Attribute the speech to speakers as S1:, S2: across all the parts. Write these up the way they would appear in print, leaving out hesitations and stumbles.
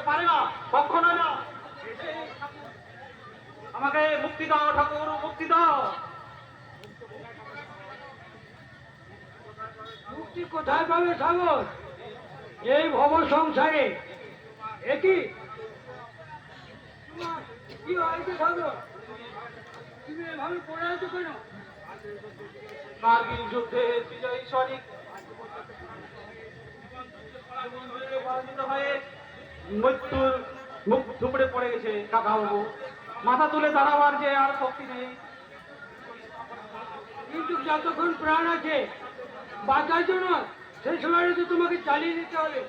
S1: পারে না, কখনোই না। আমাকে মুক্তি দাও ঠাকুর, মুক্তি দাও।
S2: মুক্তি কোথায় পাবে সাগর, এই ভব সংসারে? একই কি হয়েছে সাগর, তুমি এভাবে পড়ে আছো কেন?
S1: কার্গিল যুদ্ধে বিজয়ী সৈনিক পরাজিত হয়ে মৃত্যুর মুখ ধুপড়ে পড়ে গেছে কাকাবাবু। মাথা তুলে দাঁড়াবার যে আর শক্তি নেই।
S2: কিন্তু যতক্ষণ প্রাণ আছে বাঁচার জন্য সেই সময়টা তো তোমাকে চালিয়ে দিতে হবে,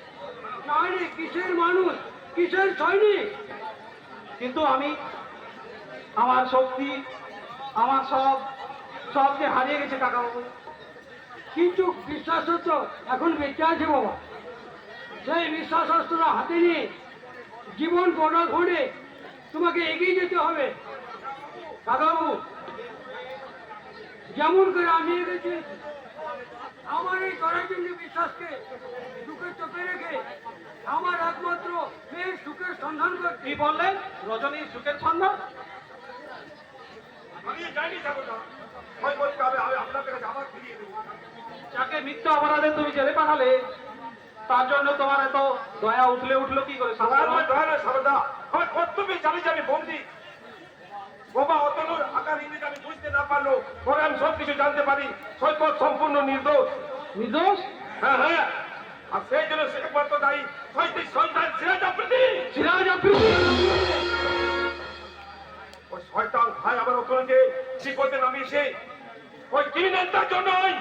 S2: না হলে কিসের মানুষ, কিসের সৈনিক?
S1: কিন্তু আমি আমার শক্তি, আমার সব যে হারিয়ে গেছে কাকাবাবু।
S2: কিন্তু বিশ্বাস তো এখন বেঁচে আছে বাবা, সেই বিশ্বাস অস্ত্র হাতে নিয়ে জীবন গড়া ঘড়ে তোমাকে এগিয়ে যেতে হবে কাকাবাবু। যেমন করে আমি এগেছি আমার এই করাচন্ডী বিশ্বাসকে সুখের চোখে রেখে আমার একমাত্র মেয়ের সুখের সন্ধান করতে।
S1: কি বললেন? রজনীর সুখের সন্ধান?
S3: আমি জানি যাবো না, ভয় করতে হবে, আমি আপনার কাছে আবার ফিরিয়ে দেবো।
S1: যাকে মিথ্যা অপরাধে তুমি জেলে পাঠালে, তার জন্য তোমার এত দয়া উঠলো কি করে?
S3: আমার দয়া নয় সারদা, আমার কর্তব্যে জানি যে আমি বন্দি। বাবা অতনুর আকার ইংরেজ আমি বুঝতে না পারলো, পরে আমি সবকিছু জানতে পারি। সৈকত সম্পূর্ণ নির্দোষ।
S1: নির্দোষ?
S3: হ্যাঁ হ্যাঁ, আর সেই জন্য সে একমাত্র দায়ী শয়তান সিরাজ আফ্রিদি।
S1: সিরাজ আফ্রিদি?
S3: ওই শয়তান ভাই আমার অতনুকে শিকতে নামিয়েছে ওই ক্রিমিনালটার জন্যই।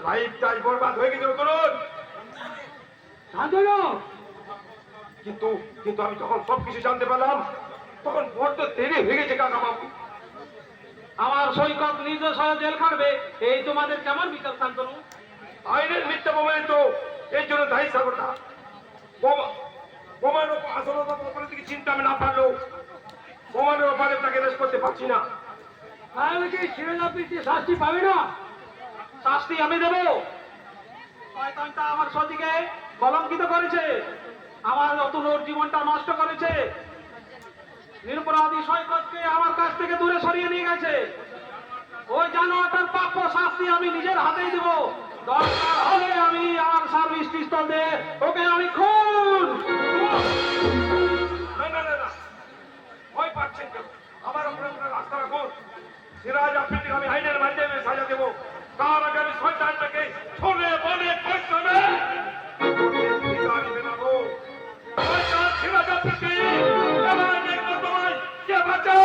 S3: লাইফটাই বরবাদ হয়ে গেছে অতনুর।
S2: সাধনা
S3: কিন্তু কিন্তু আমি যখন সবকিছু জানতে পারলাম তখন বড্ড দেরি হয়ে গেছে কাকা বাবু।
S1: আমার সৈকত নির্দোষ হয়ে জেল খাটবে, এই তোমাদের কেমন বিচার শান্তনু?
S3: আইনের মিথ্যা প্রমাণিত, এই জন্য দায়ী সাগরটা। বোমার আসলতার ব্যাপারে থেকে চিন্তা আমি না পারলেও বোমানের ব্যাপারে তাকে রেস করতে পারছি না।
S2: তাহলে কি সিরাজাপৃতি শাস্তি পাবে না?
S1: শাস্তি আমি দেব। শয়তানটা আমার সতীকে কলঙ্কিত করেছে, আমার অতনুর জীবনটা নষ্ট করেছে, নিরপরাধী সৈকতকে আমার কাছ থেকে দূরে সরিয়ে নিয়ে গেছে। ওই জানোয়ারটার প্রাপ্য শাস্তি আমি নিজের হাতেই দেব। দরকার হলে আমি আমার সার্ভিস পিস্তল দিয়ে ওকে আমি খুন।
S3: না না না না, ভয় পাচ্ছেন কেন? আমার উপরে আপনার রাস্তা রাখুন। সিরাজ আফ্রিদি আমি আইনের মাধ্যমে সাজা দেবো। তার আগে আমি শয়তানটাকে ছড়ে বনে পয়সবে বেনাবো। শয়তান সিরাজ আফ্রিদি এবার দেখবো তোমায় কে বাঁচায়।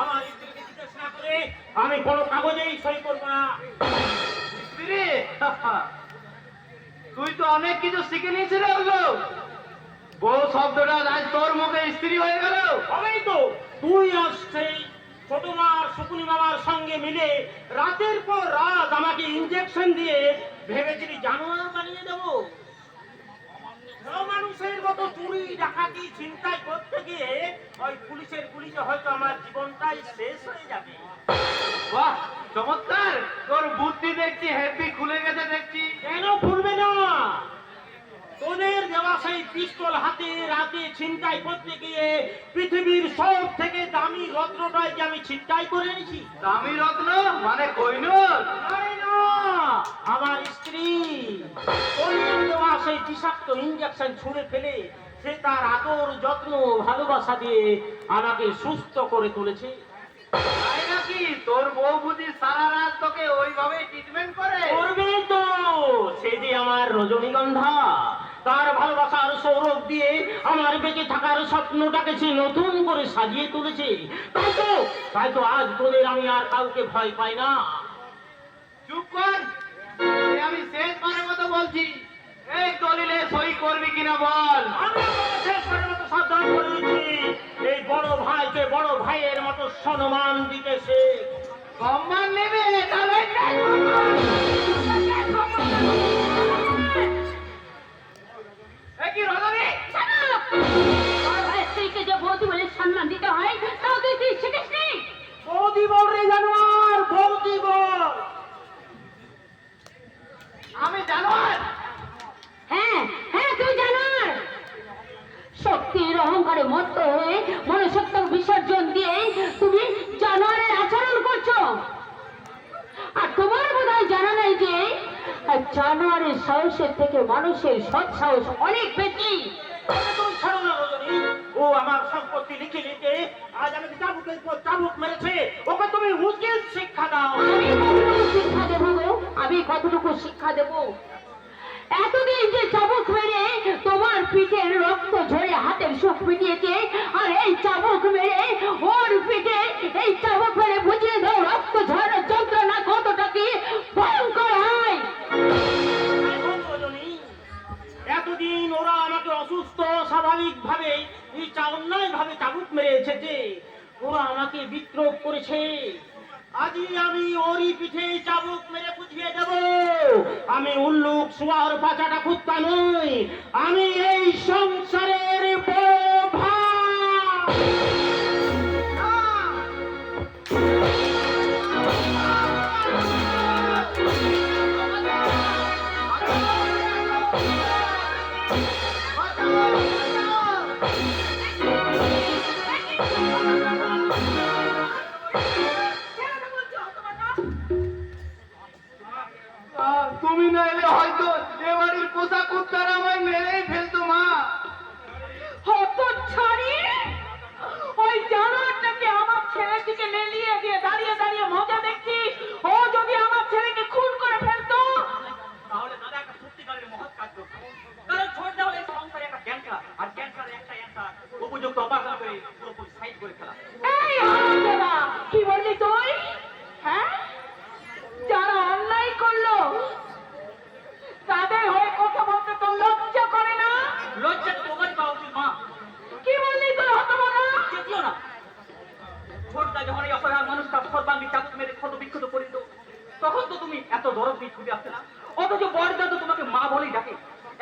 S4: আমার স্ত্রীকে জিজ্ঞেস না করে আমি কোনো কাগজেই সই করবো না।
S1: স্ত্রী? তুই তো অনেক কিছু শিখে নিয়েছিস রে। বউ শব্দটা আজ তোর মুখে স্ত্রী হয়ে গেল।
S4: হবেই তো, তুই আজ সেই ছোট মার শকুনি মামার সঙ্গে মিলে রাতের পর রাত আমাকে ইঞ্জেকশন দিয়ে ভেবেছিলি জানোয়ার বানিয়ে দেবো। মানুষের মতো চুরি ডাকাতি চিন্তাই করতে গিয়ে ওই পুলিশের গুলিতে হয়তো আমার জীবনটাই শেষ হয়ে যাবে।
S1: বাহ, চমৎকার! তোর বুদ্ধি দেখছি হেভি খুলে গেছে দেখছি।
S4: কেন ভুলবে না? তোদের দেওয়া সেই পিস্তল হাতে রাতে ছিনতাই করতে গিয়ে পৃথিবীর সব থেকে দামি রত্নটাই যে আমি ছিনতাই করে এনেছি।
S1: দামি রত্ন মানে কইনুর?
S4: আরে না, আমার স্ত্রী তোদের দেওয়া সেই বিষাক্ত ইঞ্জেকশন ছুঁড়ে ফেলে সে তার আদর যত্ন ভালোবাসা দিয়ে আমাকে সুস্থ করে তুলেছে।
S1: তাই নাকি? তোর বউ বুঝি সারা রাত তোকে ওইভাবে ট্রিটমেন্ট করে?
S4: করবেই তো, সে যে আমার রজনীগন্ধা, তার ভালোবাসার সৌরভ দিয়ে আমার বেঁচে থাকার স্বপ্নটাকে সে নতুন করে সাজিয়ে তুলেছে। তাই তো আজ তোদের আমি আর কাউকে ভয় পাই না।
S1: চুপ কর! আমি শেষবারের মতো বলছি, এই দলিলে সই করবি কিনা বল।
S4: আমি শেষ করার মতো সাবধান করে দিচ্ছি, এই বড় ভাইকে বড় ভাইয়ের মতো সম্মান দিতে সে।
S1: সম্মান নেবে তাহলে কি রজনী?
S5: সাহসের থেকে মানুষের সৎ সাহস অনেক বেশি।
S4: ওকে তুমি ছাড়ো না রজনী। ও আমার সম্পত্তি লিখে লিখে আজ আমাকে চাবুকের পর চাবুক মেরেছে। ওকে তুমি উচিত শিক্ষা দাও।
S5: আমি কতটুকু শিক্ষা দেবো গো? আমি কতটুকু শিক্ষা দেব? এতদিন যে চাবুক মেরে তোমার পিঠের রক্ত ঝরে হাতের সুখ মিটিয়েছে, আর এই চাবুক মেরে ওর পিঠে এই চাবুক মেরে বুঝিয়ে দাও রক্ত ঝরার যন্ত্রণা কতটা কি ভয়ঙ্কর হয়।
S4: এখন রজনী, এতদিন ওরা আমাকে অসুস্থ স্বাভাবিক ভাবে অন্যায় ভাবে চাবুক মেরে এসেছে। ওরা আমাকে বিদ্রোহ করেছে। আজই আমি ওরই পিঠে চাবুক মেরে বুঝিয়ে দেব আমি উল্লুক শুয়ার পাচাটা কুত্তা নই, আমি এই সংসারের বোভা।
S1: তুমি না এলে হয়তো এ বাড়ির পোষা কুত্তারা আমায় মেরেই ফেলতো মা।
S5: হতচ্ছাড়ি! ওই জানোয়ারটাকে আমার ছেলের দিকে লেলিয়ে দিয়ে দাঁড়িয়ে দাঁড়িয়ে মজা দেখছিস। ও যদি আমার ছেলেকে খুন করে ফেলতো,
S4: তাহলে দাদা একটা সত্যিকারের মহৎ কাজ করতো। কারণ ছোট দেওয়া এই সংসারে একটা ক্যান্সার, আর ক্যান্সারের একটা অ্যান্সার উপযুক্ত অপারেশন করে পুরোপুরি সাইড করে ফেলা।
S5: এই হারামজাদা, কি বললি তুই? হ্যাঁ, যারা অন্যায় করলো তাদের হয়ে কথা বলতে তো লজ্জা করে না?
S4: লজ্জা তোমারই পাওয়া উচিত মা।
S5: কি বললি তুই হতভাগা?
S4: চেতিও না। ছোটদা যখন এই অসহায় মানুষটা সর্বাঙ্গী চাকু মেরে ক্ষত বিক্ষত করে দিত, তখন তো তুমি এত দরদ দিয়ে ছুটে আসতে না। অথচ বড়দা তো তোমাকে মা বলেই ডাকে।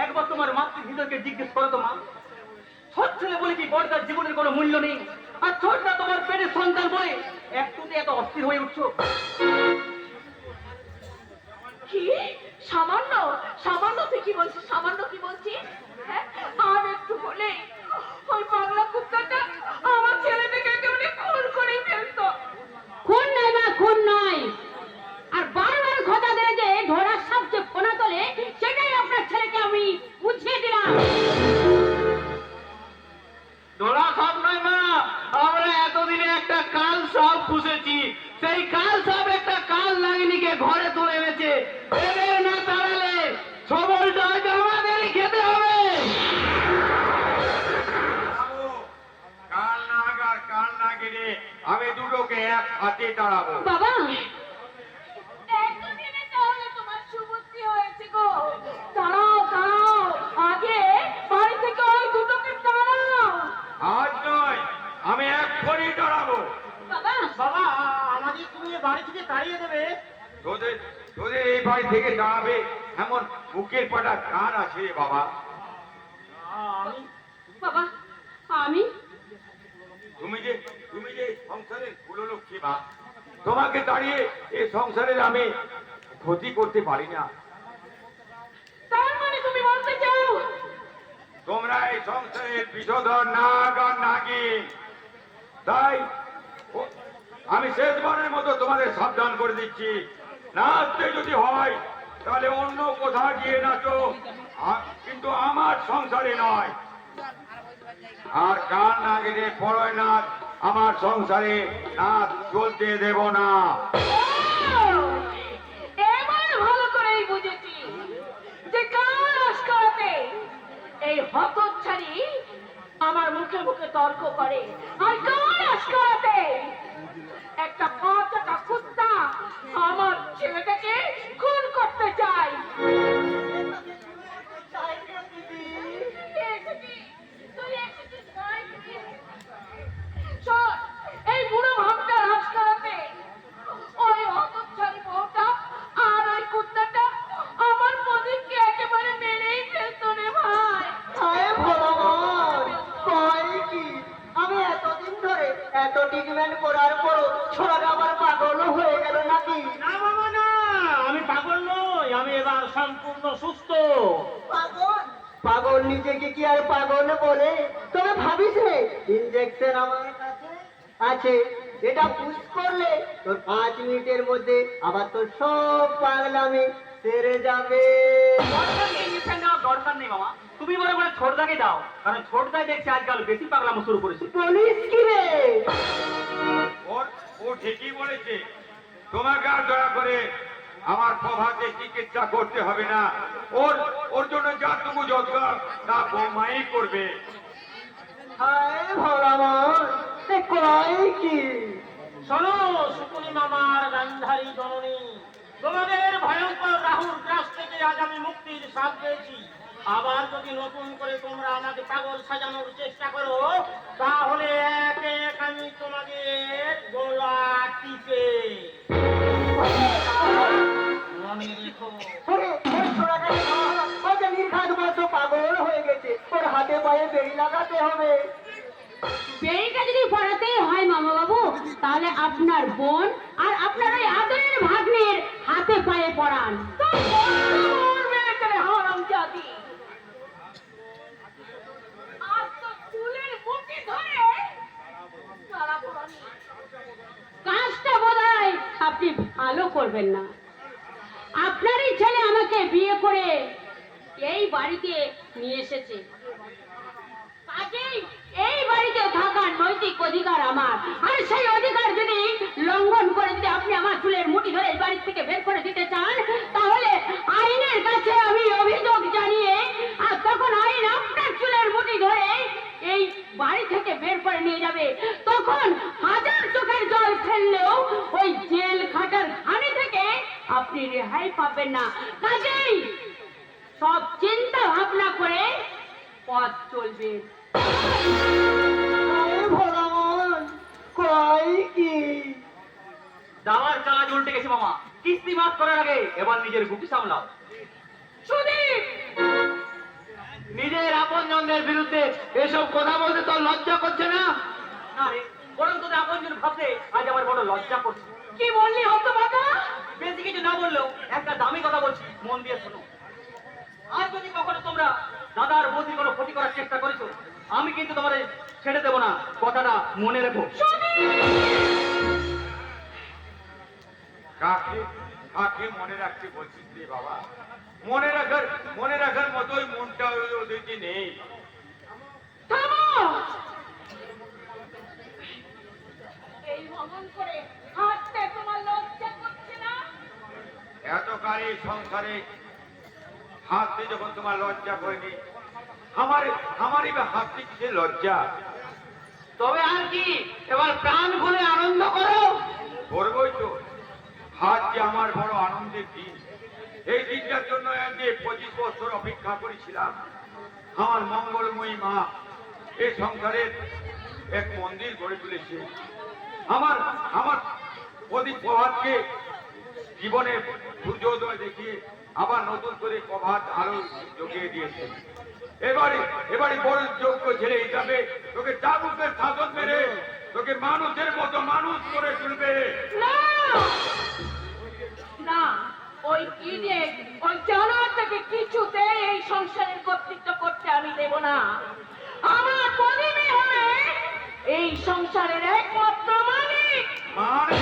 S4: একবার তোমার মাতৃ হৃদয়কে জিজ্ঞেস করো তো মা, ছোট ছেলে বলে কি বড়দার জীবনের কোনো মূল্য নেই? আর ছোটদা তোমার পেটের সন্তান বলে একটুতে এত অস্থির হয়ে উঠছো।
S5: কি সামান্য? সামান্য তুই কি বলছিস? সামান্য কি বলছিস? হ্যাঁ, আর একটু হলে ওই পাগলা কুত্তাটা আমার ছেলেটাকে একেবারে খুন করে ফেলতো। খুন নয় মা, খুন নয়। আর বারবার কথা দেয় যে ধরার সবচেয়ে ফোনা তোলে, সেটাই আপনার ছেলেকে আমি বুঝিয়ে দিলাম।
S1: ধরা সব নয় মা, আমরা এতদিনে একটা কাল সাপ পুষেছি। সেই কাল সাপ একটা কাল নাগিনীকে ঘরে তুলে এনেছে। এদের না তাড়ালে সবলটা হয়তো আমাদেরই খেতে হবে।
S3: কাল নাগ আর কাল নাগিনে আমি দুটোকে এক হাতে তাড়াবো।
S5: বাবা, এতদিনে তাহলে তোমার সুবুদ্ধি হয়েছে গো। দাঁড়াও দাঁড়াও, আগে বাড়ি থেকে ওই দুটোকে তাড়াও।
S3: আজ নয়, আমি এক্ষুনি তাড়াবো।
S5: বাবা,
S4: বাবা, আমাদের তুমি এ বাড়ি থেকে তাড়িয়ে দেবে?
S3: তোদের তোদের এই বাড়ি থেকে দাঁড়াবে এমন বুকের পাটা কার আছে রে বাবা?
S4: আমি
S5: বাবা, আমি
S3: তুমি যে সংসারের কুললক্ষ্মী মা, তোমাকে দাঁড়িয়ে এই সংসারের আমি ক্ষতি করতে পারি না।
S5: তার মানে তুমি বলতে চাও
S3: তোমরা এই সংসারের বিষধর নাগ আর নাগিন। তাই আমি শেষবারের মতো তোমাদের সাবধান করে দিচ্ছি, নাচতে যদি হয় তাহলে অন্য কোথাও গিয়ে নাচো, কিন্তু আমার সংসারে নয়। আর কাল নাগিনের পরয় নাচ আমার সংসারে নাচ চলতে দেব না।
S5: এবার ভালো করেই বুঝেছি যে কাল আজকালতে এই হতচ্ছাড়ি আমার মুখে মুখে তর্ক করে, আর কাল আজকালতে একটা পাঁচটা কুত্তা আমার ছেলেটাকে খুন করতে চায়। শোন, এই বুড়ো ভাবটা রাজ করাতে ওই হতচ্ছাড়ি বউটা আর ওই কুত্তাটা আমার প্রদীপকে একেবারে মেরেই ফেলতো রে ভাই।
S6: হায় ভগবান, কয় কি আমি এতদিন ধরে এত ট্রিটমেন্ট করার পরও ছোড়াটা আবার পাগল হয়ে গেল নাকি?
S4: না বাবা না, আমি পাগল নই, আমি এবার সম্পূর্ণ সুস্থ।
S6: পাগল? পাগল নিজেকে কি আর পাগল বলে? তবে ভাবিস রে, ইনজেকশন আমার কাছে আছে, এটা পুশ করলে তোর 5 মিনিটের মধ্যে আবার তোর সব পাগলামি সেরে যাবে।
S4: দরকার নেই ইঞ্জেকশন দেওয়ার দরকার নেই মামা, তুমি বলে বলে ছোটদাকে দাও, কারণ ছোটদাই দেখছি আজকাল বেশি পাগলামো শুরু করেছে।
S6: বলিস কি রে?
S3: ও ঠিকই বলেছে, তোমাকে আর দয়া করে আমার প্রভাতে চিকিৎসা করতে হবে না। ওর জন্য যাটুকু যত্ন তা বৌমাই করবে।
S6: হায় ভগবান, এ কয় কি?
S4: শোনো শুকুনি মামার গান্ধারী জননী, তোমাদের ভয়ঙ্কর রাহুর গ্রাস থেকে আজ আমি মুক্তির স্বাদ পেয়েছি। আবার যদি নতুন করে তোমরা আমাকে পাগল সাজানোর চেষ্টা করো, তাহলে এক এক আমি তোমাদের গলা টিপে মনে রেখো।
S6: ওরে, ওর ছোড়াটা ও যে নির্ঘাত মতো পাগল হয়ে গেছে, ওর হাতে পায়ে বেড়ি লাগাতে হবে।
S7: বেড়িটা যদি পড়াতেই হয় মামা বাবু, তাহলে আপনার বোন আর আপনার ওই আদরের ভাগ্নের হাতে পায়ে পড়ান।
S5: তোর মেয়েটারে হারামজাদি। আজ তো চুলের মুঠি ধরে সারা পুরানি।
S7: কাজটা বোধহয় আপনি ভালো করবেন না। আপনারই ছেলে আমাকে বিয়ে করে এই বাড়িতে নিয়ে এসেছে, কাজেই এই বাড়িতে থাকার নৈতিক অধিকার আমার। আর সেই অধিকার যদি লঙ্ঘন করে দিতে আপনি আমার চুলের মুঠি ধরে এই বাড়ি থেকে বের করে দিতে চান, তাহলে আইনের কাছে আমি অভিযোগ জানিয়ে, আর তখন আইন আপনার চুলের মুঠি ধরে এই বাড়ি থেকে বের করে নিয়ে যাবে। তখন হাজার চোখের জল ফেললেও ওই জেল খাটার ঘানি থেকে আপনি রেহাই পাবেন না। কাজেই সব চিন্তা ভাবনা করে পথ চলবে।
S6: হায় ভগবান, কয় কি?
S4: দাবার চালাজ উল্টে গেছে মামা, কিস্তি মাফ করার আগে এবার নিজের গুটি সামলাও।
S5: সুদীপ,
S4: নিজের আপনজনদের বিরুদ্ধে এসব কথা বলতে তো লজ্জা করছে না? না রে, বরং তোদের আপনজন ভাবতে আজ আমার বড় লজ্জা করছে।
S5: কি বললি হতভাগা?
S4: বেশি কিছু না বললেও একটা দামি কথা বলছি, মন দিয়ে শোনো। আর যদি কখনো তোমরা দাদার বৌদির কোনো ক্ষতি করার চেষ্টা করেছো, আমি কিন্তু তোমাদের ছেড়ে দেবো না, কথাটা মনে রেখো।
S3: কাকে কাকে মনে রাখতে বলছিস রে বাবা? মনে রাখার মতোই মনটা ওদের যে নেই।
S5: থামো! এই ভবন করে হাঁটতে তোমার লজ্জা করছে না?
S3: এতকাল এই সংসারে হাঁটতে যখন তোমার লজ্জা করেনি, আমারই বা হাঁটতে কিসের লজ্জা?
S4: তবে আর কি, এবার প্রাণ খুলে আনন্দ করো।
S3: করবই তো। হাত যে আমার বড় আনন্দের দিন। এই দিনটার জন্য আমি 25 বছর অপেক্ষা করেছিলাম। আমার মঙ্গলময়ী মা এই সংসারের এক মন্দির গড়ে তুলেছে। আমার প্রদীপ প্রভাতকে জীবনে সূর্যোদয় দেখিয়ে আবার নতুন করে প্রভাত আলো জগিয়ে দিয়েছে। এবারে বড় যোগ্য ছেলে হিসাবে তোকে চাবুকের শাসন মেরে তোকে মানুষের মতো মানুষ করে তুলবে।
S5: না! না, ওই ইডিয়েট, ওই জানোয়ারটাকে কিছুতে এই সংসারের কর্তৃত্ব করতে আমি দেব না। আমার প্রদীপই হবে এই সংসারের একমাত্র মালিক।
S3: মানে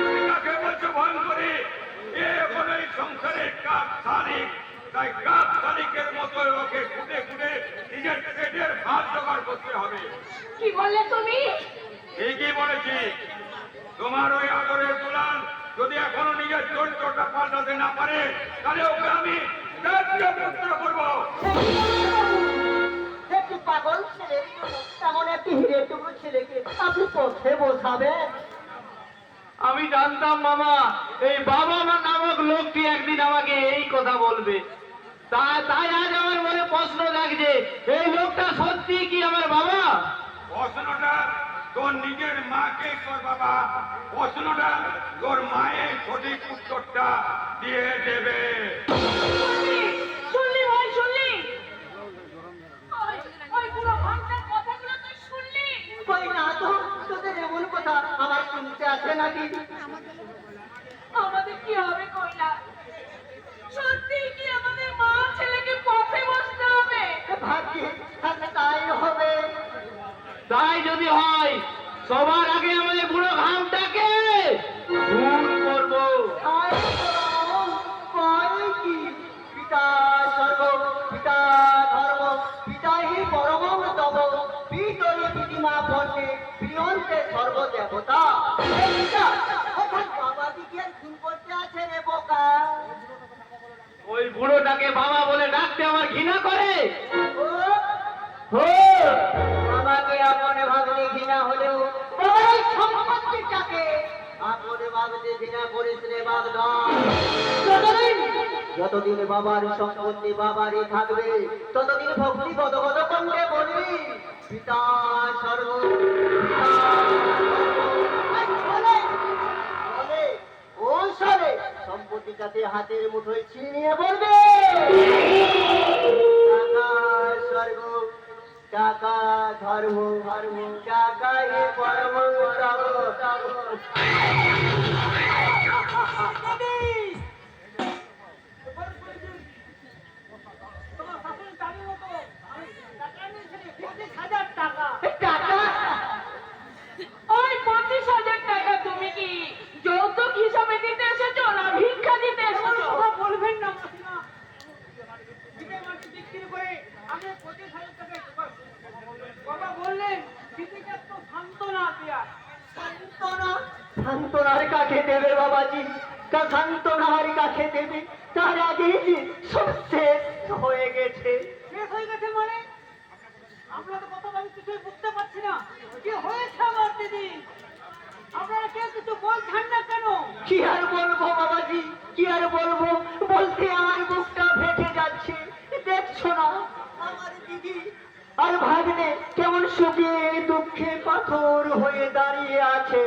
S3: তুমি কাকে বলছো ভয় করে? এ এখন এই সংসারের কাপ শালিক, তাই কাপ শালিকের মতো ওকে খুঁটে খুঁটে নিজের পেটের ভাত জোগাড় করতে হবে।
S5: কি বললে তুমি?
S3: ঠিকই বলেছি। তোমার ওই আদরের দুলাল যদি এখনো নিজের চরিত্রটা পাল্টাতে না পারে, তাহলে ওকে আমি পুত্র করবো।
S6: একটি পাগল ছেলের জন্য এমন একটি হিরের টুকরো ছেলেকে আপনি পথে বসাবেন?
S4: আমি জানতাম মামা, এই বাবা মা নামক লোকটি একদিন আমাকে এই কথা বলবে। তাই আজ আমার মনে প্রশ্ন জাগছে, এই লোকটা সত্যি কি আমার বাবা?
S3: প্রশ্নটা তোর নিজের মাকে কর বাবা। প্রশ্নটা তোর মায়ের সঠিক উত্তরটা দিয়ে দেবে।
S5: শুনলি ভাই, শুনলি? ওই বুড়ো ভাঙটার কথাগুলো তুই শুনলি?
S6: কই না তো, তোদের এমন কথা আমার শুনতে আছে নাকি?
S5: আমাদের কি হবে কইলা? সত্যি কি আমাদের মা ছেলেকে পথে বসতে হবে?
S6: ভাগ্যে থাকলে তাই হবে।
S4: তাই যদি হয়, সবার আগে আমাদের বুড়ো ঘামটাকে খুন করবো।
S6: হায় ভগবান, সর্বদেবতা এখন বাবাজি কি আর খুন করতে আছে রে বোকা?
S4: ওই বুড়োটাকে বাবা বলে ডাকতে আমার ঘৃণা করে।
S6: ও, বাবাকে আপনে ভাবলে ঘৃণা হলেও বাবার এই সম্পত্তিটাকে আপনে ভাবতে ঘৃণা করিস রে বাগদান। যতদিন বাবার সম্পত্তি বাবারই থাকবে ততদিন ভক্তি গদগদ কণ্ঠে বলবি পিতা সর্ব পিতা বলে ওই সরে সম্পত্তিটাতে হাতের মুঠোয় ছিনিয়ে বলবে টাকা স্বর্গ টাকা ধর্ম ধর্ম টাকা হে পরম
S5: ওই 25,000 টাকা তুমি কি যৌতুক হিসাবে দিতে এসেছো না ভিক্ষা দিতে এসেছো?
S2: বলবেন না মাসিমা, দিকে মাটি বিক্রি করে আমি 25,000 টাকা জোগাড় করেছি। বাবা বললেন দিদিকে একটু সান্ত্বনা দেয়া।
S6: সান্ত্বনার কাকে দেবে বাবাজি? সান্ত্বনার কাকে দেবে? তার আগেই যে সব শেষ হয়ে গেছে।
S2: শেষ হয়ে গেছে মানে? আপনাদের কথা আমি কিছুই বুঝতে পারছি না। কি হয়েছে আমার দিদি? আপনারা কেউ কিছু বলছেন না কেন?
S6: কি আর বলবো বাবাজি, কি আর বলবো? বলতে আমার বুকটা ফেটে যাচ্ছে। দেখছো না আমার দিদি আর ভাগ্নে কেমন শুকিয়ে দুঃখে পাথর হয়ে দাঁড়িয়ে আছে।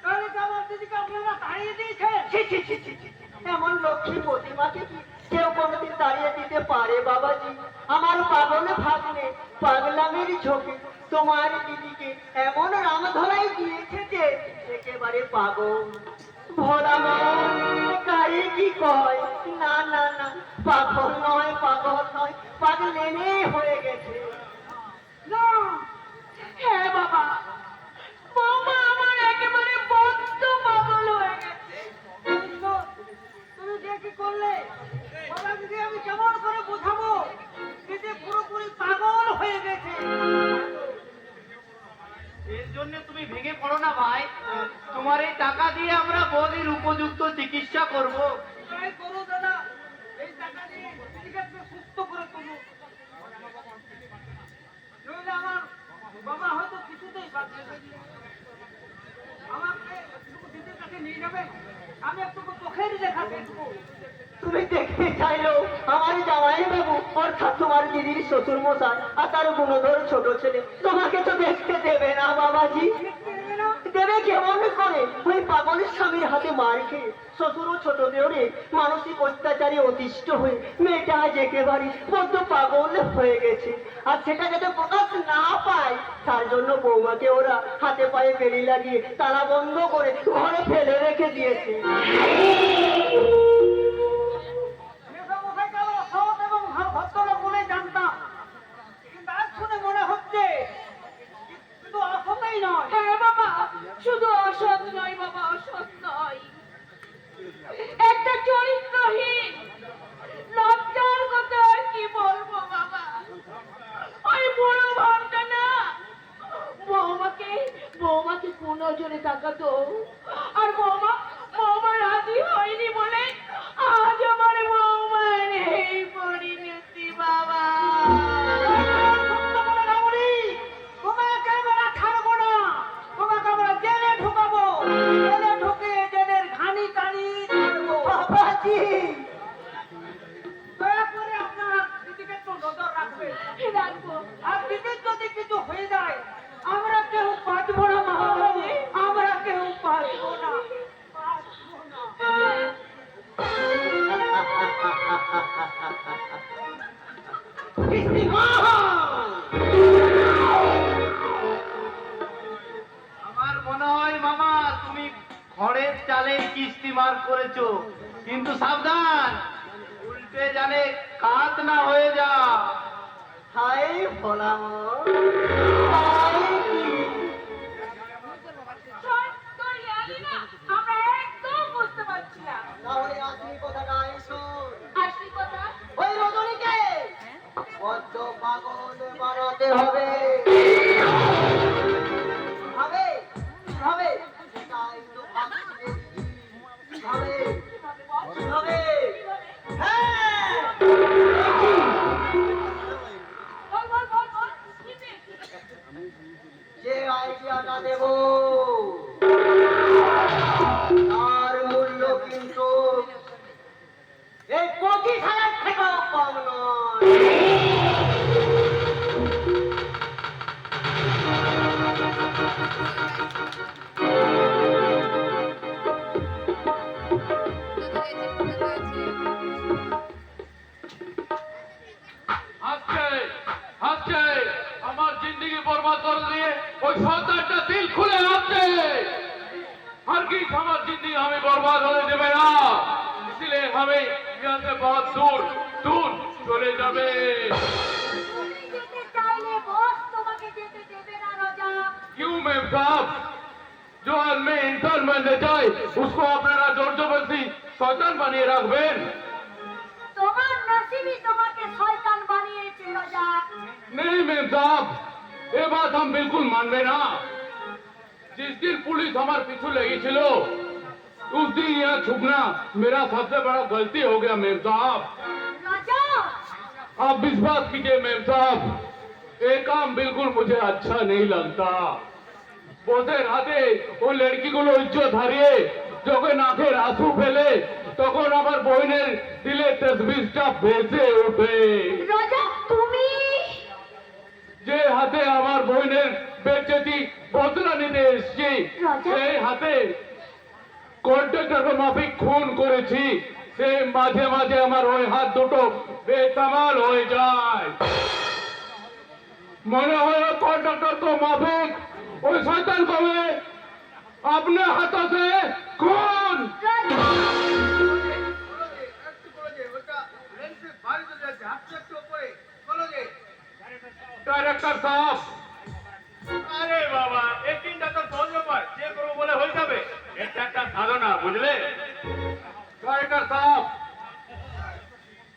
S2: তাহলে কি আমার দিদিকে আপনারা তাড়িয়ে দিয়েছেন?
S6: ছি, ছি, ছি, ছি, ছি, ছি। এমন লক্ষ্মী প্রতিমাকে কি কেউ কোনোদিন দাঁড়িয়ে দিতে পারে বাবাজি? আমার পাগলে ভাগ্নে পাগলামের ঝোঁকে তোমার দিদিকে এমন রাম ধরাই দিয়েছে যে একেবারে পাগল। ভোলা মন কারে কি কয়? না না না, পাগল নয়, পাগল নয়, পাগলেনে হয়ে গেছে।
S2: না,
S5: হ্যাঁ বাবা, বৌমা আমার একেবারে বদ্ধ পাগল হয়ে গেছে।
S2: তুমি যে কি করলে? বাবা দিদি আমি কেমন করে বোঝাবো? দিদি পুরোপুরি পাগল হয়ে গেছে।
S4: এর জন্য তুমি ভেঙে পড়ো না ভাই, তোমার এই টাকা দিয়ে আমরা বলির উপযুক্ত চিকিৎসা করব।
S2: তাই করো দাদা, এই টাকা দিয়ে দিদিকে একটু সুস্থ করে তুলো। নইলে আমার বাবা হয়তো কিছুতেই বাঁচবে না। আমাকে একটু দিদির কাছে নিয়ে যাবেন, আমি একটু চোখের দেখা দেখবো।
S6: তুমি দেখতে চাইলো আমার জামাই বাবু অর্থাৎ তোমার দিদির শ্বশুর মশাই আর তার গুণধর ছোট ছেলে তোমাকে তো দেখতে দেবে না বাবাজি।
S2: দেখতে দেবে না?
S6: দেবে কেমন করে? ওই পাগলের স্বামীর হাতে মার খেয়ে শ্বশুর ও ছোট দেওরে মানসিক অত্যাচারে অতিষ্ঠ হয়ে মেয়েটা আজ একেবারে বড্ড পাগল হয়ে গেছে। আর সেটা যাতে প্রকাশ না পায় তার জন্য বৌমাকে ওরা হাতে পায়ে বেরি লাগিয়ে তালা বন্ধ করে ঘরে ফেলে রেখে দিয়েছে।
S2: মেধামশাইকে আমরা সৎ এবং ভদ্রলোক বলেই জানতাম, কিন্তু আজ শুনে মনে হচ্ছে শুধু অসতই নয়।
S5: হ্যাঁ বাবা, শুধু অসৎ নয় বাবা, অসৎ নয়, একটা চরিত্রহীন লজ্জার কথা আর কি বলবো বাবা। ওই বুড়ো ভাবটা না বৌমাকে কোন নজরে তাকাতো, আর বৌমা রাজি হয়নি বলে আজ আমার বৌমার এই পরিণতি বাবা।
S2: সত্য বলে রামুনি, তোমাকে আমরা ছাড়বো না, তোমাকে আমরা জেলে ঢুকাবো, জেলে ঢুকিয়ে জেলের ঘানি টানি ছাড়বো।
S6: বাবাজি
S2: দয়া করে আপনারা দিদিকে একটু নজর রাখবেন।
S5: রাখবো।
S2: আর দিদির যদি কিছু হয়ে যায় আমরা কেউ বাঁচবো না মহারানী, আমরা কেউ বাঁচবো না, বাঁচবো না।
S4: আমার মনে হয় মামা তুমি খড়ের চালে কিস্তি মার করেছো, কিন্তু সাবধান, উল্টে জানে কাত না হয়ে যা।
S6: হাই ভোলাম
S5: তোর ইয়ারি না আমরা একদম বুঝতে পারছি না।
S6: তাহলে আসলি কথাটা এসো।
S5: আসলি কথা
S6: ওই রজনীকে বড্ড পাগল বানাতে হবে। তার মূল্য কিন্তু এই 25,000 থেকেও কম নয়।
S1: আজকে আজকে আমার জিন্দগি বরবাদ করে দিয়ে ওই সন্তানটা দিল খুলে আসছে আর কি আমার জিন্দগি हमें बर्बाद होने देवे ना इसलिए हमें यहाँ से बहुत दूर दूर चले जावे क्यों मैम साहब जो आदमी इंसान बनने जाए उसको अपना जोर जबरदस्ती शैतान बनिए रखबेन
S7: তোমার নসিবই তোমাকে শয়তান বানিয়েছে রাজা।
S1: नहीं मैम साहब ये बात हम बिल्कुल मानबे ना जिस दिन पुलिस हमारे पीछे लगी चलो उस दिन यहाँ छुपना मेरा सबसे बड़ा गलती हो गया मैम साहब
S7: রাজা
S1: आप विश्वास कीजिए मैम साहब ये काम बिल्कुल मुझे अच्छा नहीं लगता बोधे राते वो लड़की को इज्जत हारिए যখন আখের আঁসু ফেলে তখন আমার বোনের দিলে তসবিরটা ভেসে ওঠে
S7: রাজা তুমি
S1: যে হাতে আমার বোনের বেজ্জতি বদলা নিতে এসেছি
S7: রাজা।
S1: সেই হাতে কন্ট্রাক্টর মাফিক খুন করেছি সে মাঝে মাঝে আমার ওই হাত দুটো বেতামাল হয়ে যায় মনে হয় কন্ট্রাক্টর তো মাফিক ওই শয়তান কবে अपने हाथों से खून ডাইরেক্টর সাহেব
S3: আরে বাবা এই তিনটা তো সহজ ব্যাপার যে করবো বলে হয়ে যাবে এটা একটা সাধনা বুঝলে
S1: ডাইরেক্টর সাহেব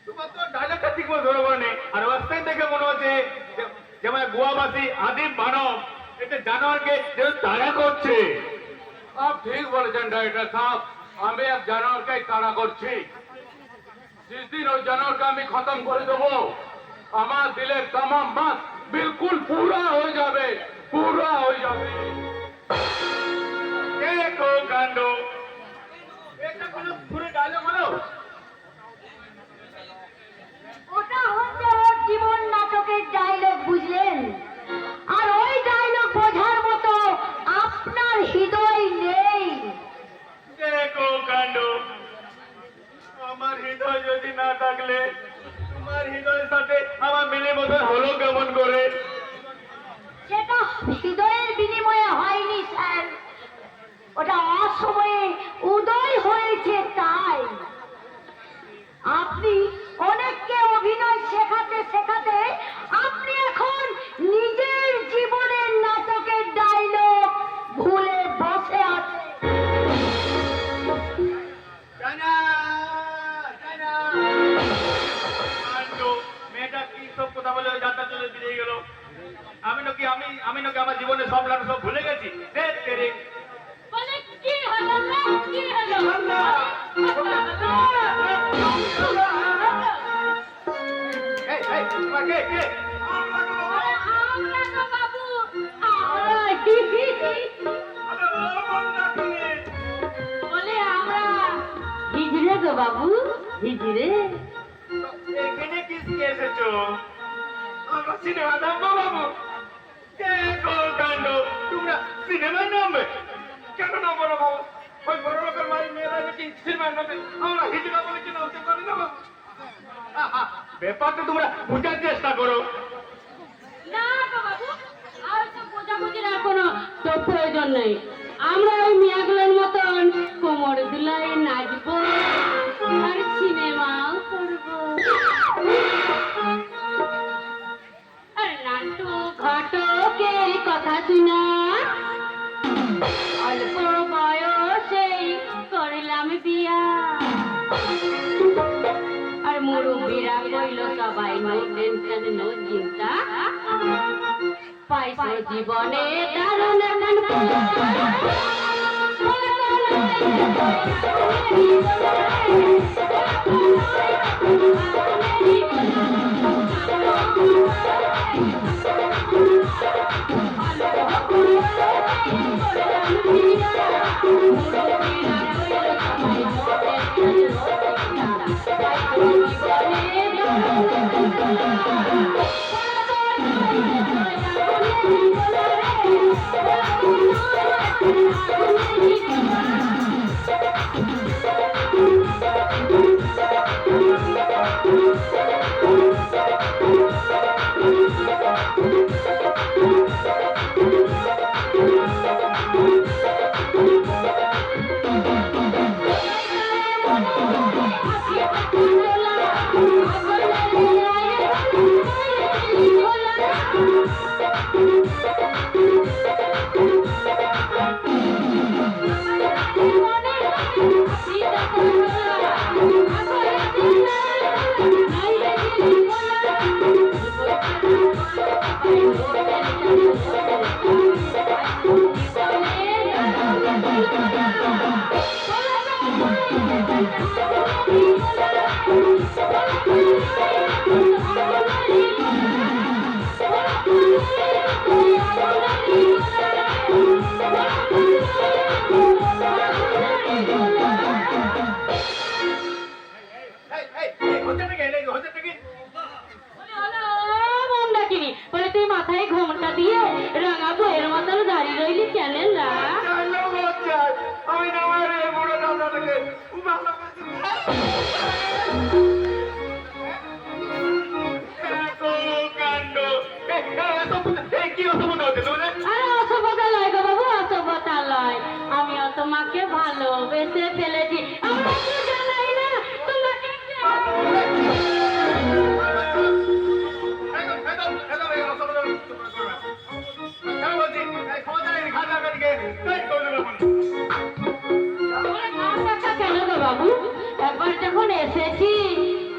S3: তোমার তো ডায়লগটা ঠিক মতো ধরে বলে আর ওয়েবসাইট দেখে মনে হচ্ছে যেমন গোয়াবাসী আদিম মানব এটা জানোয়ারকে যেন তাড়া করছে
S1: आप ठीक বলেছেন ডাইরেক্টর সাহেব আমি এক জানোয়ারকে তাড়া করছি जिस दिन ওই জানোয়ারকে আমি খতম করে দেবো আমার দিলের तमाम बात बिल्कुल पूरा हो যাবে पूरा हो যাবে
S3: দেখো কাণ্ড এটা কোনো পুরো ডায়লগ বলো
S7: ওটা হচ্ছে ওর জীবন নাটকের ডায়লগ বুঝলেন আর ওই ডায়লগ বোঝার মতো আপনার হৃদয় নেই
S3: দেখো কাণ্ড আমার হৃদয় যদি না থাকলে তোমার হৃদয়ের সাথে আমার মিলে মতো হলো কেমন করে
S7: সেটা হৃদয়ের বিনিময়ে হয়নি স্যার ওটা অসময়ে উদয় হয়েছে তাই আপনি অনেককে অভিনয় শেখাতে শেখাতে আপনি এখন নিজের জীবনের নাটকের ডায়লগ ভুলে বসে আছেন
S3: মেয়েটা কি সব কথা বলে ওই যাত্রা চলে বেরিয়ে গেল আমি নাকি আমার জীবনে সব নাটক সব ভুলে গেছি দেখ তেরে
S7: বলে কি হলো না কি হলো
S3: এই এই তোমার কে
S7: আমরা তো বাবু বলে আমরা হিজড়ে গো বাবু হিজড়ে
S3: এখানে কি এসেছো আমরা সিনেমা নামবো বাবু দেখো কাণ্ড তোমরা সিনেমা নামবে কেন নামবো না বাবু ওই বড় লোকের বাড়ি মেয়েরা নাকি সিনেমা নামবে আমরা হিজড়া বলে কি নামতে পারি না বাবু ব্যাপারটা তোমরা বুঝার চেষ্টা করো
S7: না গো বাবু আর তো বোঝাবুঝির আর কোনো তো প্রয়োজন নেই আমরা ওই মিয়াগুলোর মতন কোমর দুলাই নাচবো আর সিনেমাও করবো আর নাটু ঘটকের কথা শুনা অল্প বয়সেই করলাম বিয়া আর মুরব্বীরা কইল সবাই নো টেনশন নো চিন্তা পাইছো জীবনে দারুণ বলে তুই মাথায় ঘোমটা দিয়ে রাঙা বইয়ের মতন দাঁড়িয়ে রইলি কেন না?
S3: আমি না আমার বুড়ো দাদাটাকে
S7: আরে অসভ্যতা লয় গো বাবু, অসভ্যতা লয়। আমি তোমাকে ভালোবেসে ফেলেছি। আমরা কি জানাই না তোমাকে কেন গো বাবু? একবার যখন এসেছি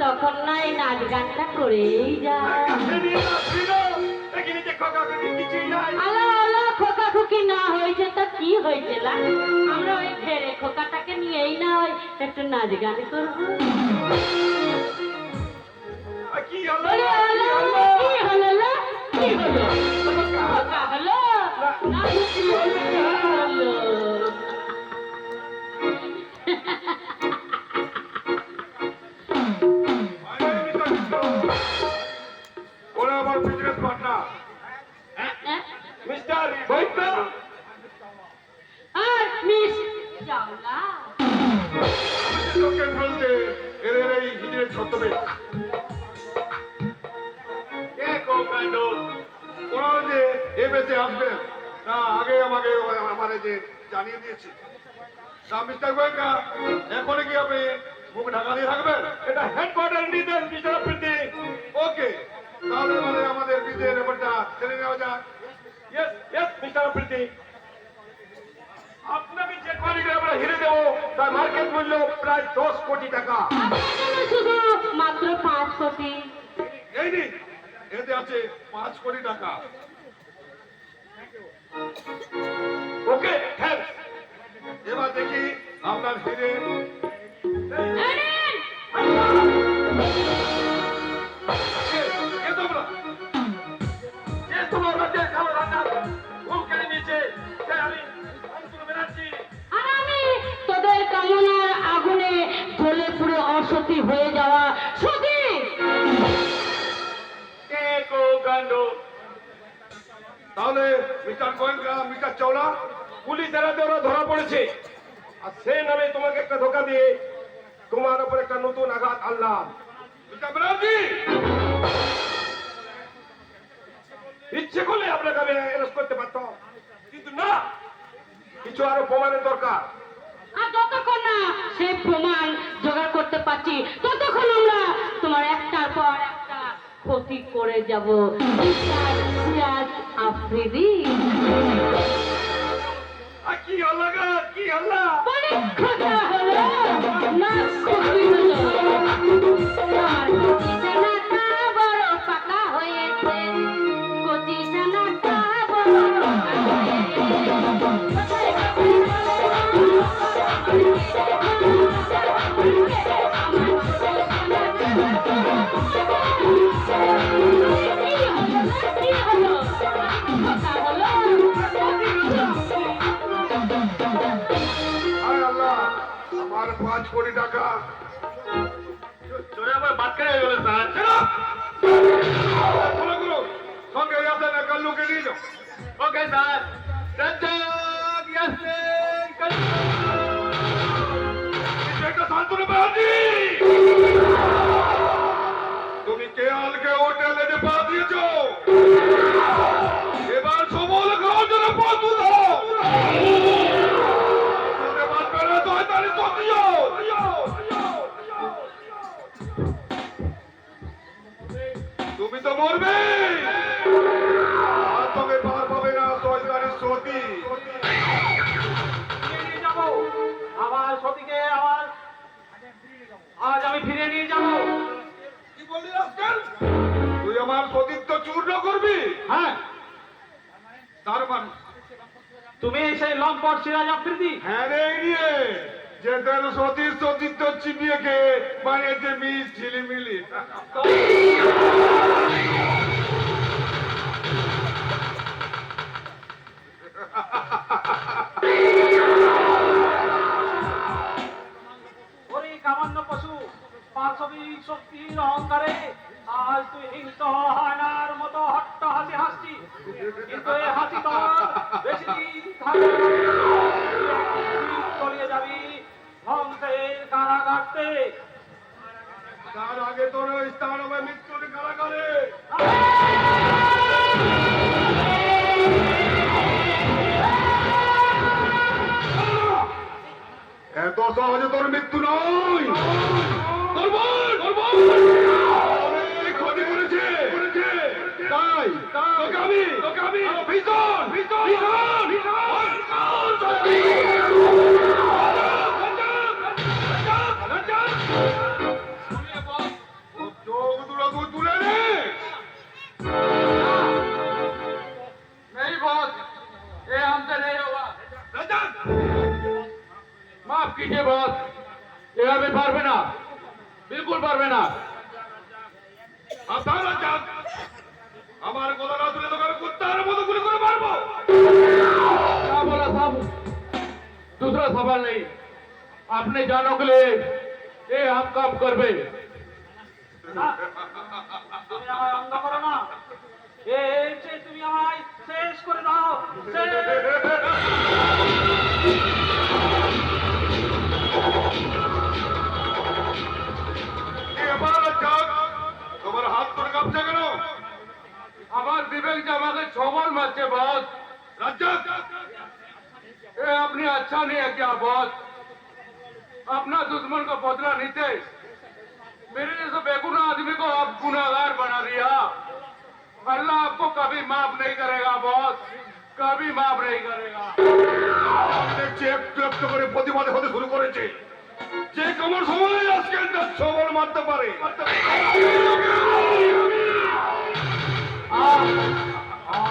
S7: তখন নয় নাচ গানটা করেই যায়। আলো আলো খোকাখুকি না হয়েছে তো কি হয়েছে না? আমরা ওই ঘেরে খোকাটাকে নিয়েই না হয় একটু নাচ গান করবো।
S3: কি হলো
S7: বলে আলো, কি হলো না? কি হলো? খোকা হলো না কি হলো?
S3: ওরা আমার বিজনেস পার্টনার মিস্টার বৈদ্য
S7: আর মিস চাওলা
S3: লোকের বলতে এদের এই হিজড়ের ছত্রবেশ ওরা যে এ বেঁচে আসবেন তা আগে আমাকে আমার যে জানিয়ে দিয়েছে তা মিস্টার গোয়েঙ্কা এখন কি আপনি মুখ ঢাকা দিয়ে থাকবেন? এটা হেডকোয়ার্টার নির্দেশ মিস্টার প্রীতি। ওকে, তাহলে মানে আমাদের বিজয়ের ব্যাপারটা জেনে নেওয়া যাক। ইয়েস ইয়েস মিস্টার প্রীতি, আপনাকে যে কোয়ালিটি আমরা হিরে দেবো তার মার্কেট মূল্য প্রায় 10 কোটি টাকা।
S7: শুধু মাত্র 5 কোটি।
S3: এই নিন, এতে আছে 5 কোটি টাকা। Okay thanks. এবার দেখি আপনার হিরে। কে তোমরা? কে তোমরা যে খাবার রান্না ঘুম কেড়ে নিয়েছে? সে আমি অন্তর বেরাচ্ছি।
S7: আর আমি তোদের কামনার আগুনে জ্বলে পুড়ে অসতী হয়ে যাওয়া সতী।
S3: কে কো কাণ্ড। তাহলে mister Goenka, mister Chawla, police এরাতে ওরা ধরা পড়েছে আর সে নামে তোমাকে একটা ধোকা দিয়ে তোমার উপর একটা নতুন আঘাত আনলাম। মিস্টার ব্যানার্জি, ইচ্ছে করলে আপনাকে আমি অ্যারেস্ট করতে পারতাম, কিন্তু না, কিছু আরো প্রমাণের দরকার।
S7: আর যতক্ষণ না সেই প্রমাণ জোগাড় করতে পারছি ততক্ষণ আমরা তোমার একটার পর একটা ক্ষতি করে যাব। আফ্রিদি
S3: আর কি হলো গো, কি হলো?
S7: অনেক কথা হলো না ক্ষতি হলো। আমার কচি ছানাটা বড় পাকা হয়েছে, কচি ছানাটা বড় পাকা হয়েছে।
S3: আমার 5 কোটি টাকা।
S4: চোরে আবার বাদ করে হয়ে গেল স্যার।
S3: বলো গুরু, সঙ্গে আসেন একটা লোকে নিয়ে যাও।
S4: Okay sir. রঞ্জন ইয়াসিন
S3: একটা শান্তনু ব্যানার্জি, তুমি কেয়ালকে হোটেলে যে পা দিয়েছো, এবার সবল খাওয়ার জন্য প্রস্তুত হও। ওখানে বাঁচবে না, শয়তানি সত্যিও। তুমি তো মরবে, আর তবে পার পাবে না শয়তানি সতী।
S1: ফিরিয়ে নিয়ে যাবো আমার সতীকে, আজ আমি ফিরে নিয়ে যাবো।
S3: কি বললি রাস্কেল? তুই আমার সতীত্ব চূর্ণ করবি?
S1: হ্যাঁ,
S3: তার মানে
S1: তুমি সেই লম্পট সিরাজ আফ্রিদি।
S3: হ্যাঁ রে নিয়ে যে তোর সতীর সতীত্ব চিবিয়ে খেয়ে বানিয়েছে মিস ঝিলিমিলি।
S1: ওরে কামান্য পশু, পাশবিক শক্তির অহংকারে আজ তুই হিংস্র হায়নার মতো হট্ট হাসি হাসছি, কিন্তু এই হাসি তো বেশি দিন থাকবে না। তুই তলিয়ে যাবি ধ্বংসের কারাগারতে।
S3: তার আগে তোর ওই স্থান হবে মৃত্যুর কারাগারে। এত সহজে তোর মৃত্যু নয়। তোর বোন, অনেক ক্ষতি করেছে। তাই তোকে আমি ভীষণ চোখ দুটো তুলে নে।
S1: नहीं बहुत, ये हमसे नहीं होगा। माफ कीजिए बहुत, ये अभी पारবে না, बिल्कुल पारবে না।
S3: আপনারা যান, আমার গলা না তুলে তোকে আমি কুত্তার মতো গুলি করে মারবো।
S1: क्या बोला साहब? दूसरा सवाल नहीं, अपने जानों के लिए ये हम काम करबे। তুমি আমায় অন্ধ করো না, এই যে তুমি আমায় শেষ করে দাও, শেষ।
S3: এবার যাক, তোমার হাত তোর কাঁপছে কেন?
S1: আমার বিবেক যে আমাকে ছবল মারছে বস।
S3: রাজ্জাক,
S1: ये अपनी अच्छा नहीं है क्या बॉस? अपना दुश्मन को बदला नहीं थे, मेरे जैसे बेगुनाह आदमी को आप गुनाहगार बना दिया। अल्लाह आपको कभी माफ नहीं करेगा बॉस, कभी माफ नहीं करेगा।
S3: দেখছি একটু একটু করে প্রতিবাদ হতে শুরু করেছে। যে কোমর সময় আজকে সবল মারতে পারে।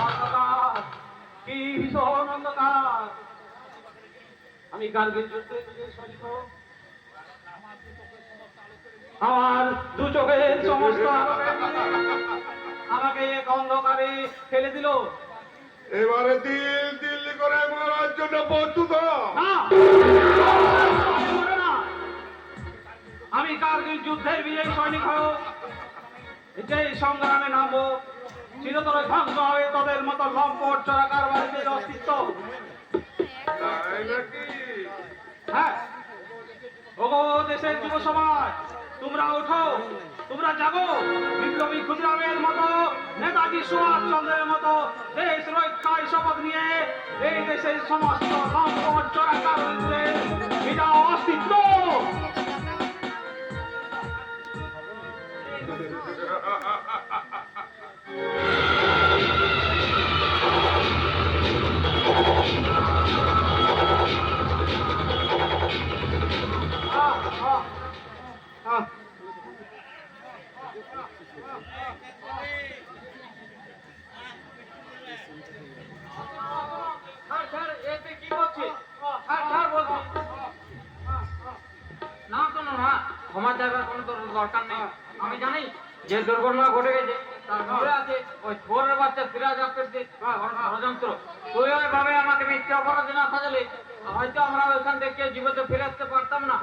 S1: অন্ধকার, কি ভীষণ অন্ধকার। আমি কার্গিল যুদ্ধে বিজয় সৈনিক, আমার দু চোখের সমস্ত আলোকে আমাকে এক অন্ধকারে ফেলে দিল।
S3: এবারে দিল্লি করে মারার জন্য প্রস্তুত হ।
S1: না, না, আমি কার্গিল যুদ্ধের বিজয়ী সৈনিক হয়ে যে সংগ্রামে নামবো, চিরতরে ধ্বংস হবে তাদের মতো লম্পট চোরা কারবারিদের অস্তিত্ব।
S3: তাই নাকি?
S1: হ্যাঁ, ওগো দেশের যুব সমাজ, তোমরা ওঠো, তোমরা জাগো। বিপ্লবী ক্ষুদিরামের মতো, নেতাজি সুভাষ চন্দ্রের মতো দেশ রক্ষায় শপথ নিয়ে এই দেশের সমস্ত লম্পট চোরা কারবারিদের বিদায় অস্তিত্ব। কি করছে? বলছি
S8: না শোনো না, ক্ষমা চাইবার কোনো দরকার নেই। আমি জানি যে দুর্ঘটনা ঘটে গেছে তার মধ্যে আছে ওই ছোরের বাচ্চা সিরাজ আফ্রিদির ষড়যন্ত্র। তুই ওইভাবে আমাকে মিথ্যে অপরাধে না সাজালে হয়তো আমরা ওইখান থেকে জীবিত ফিরে আসতে পারতাম না।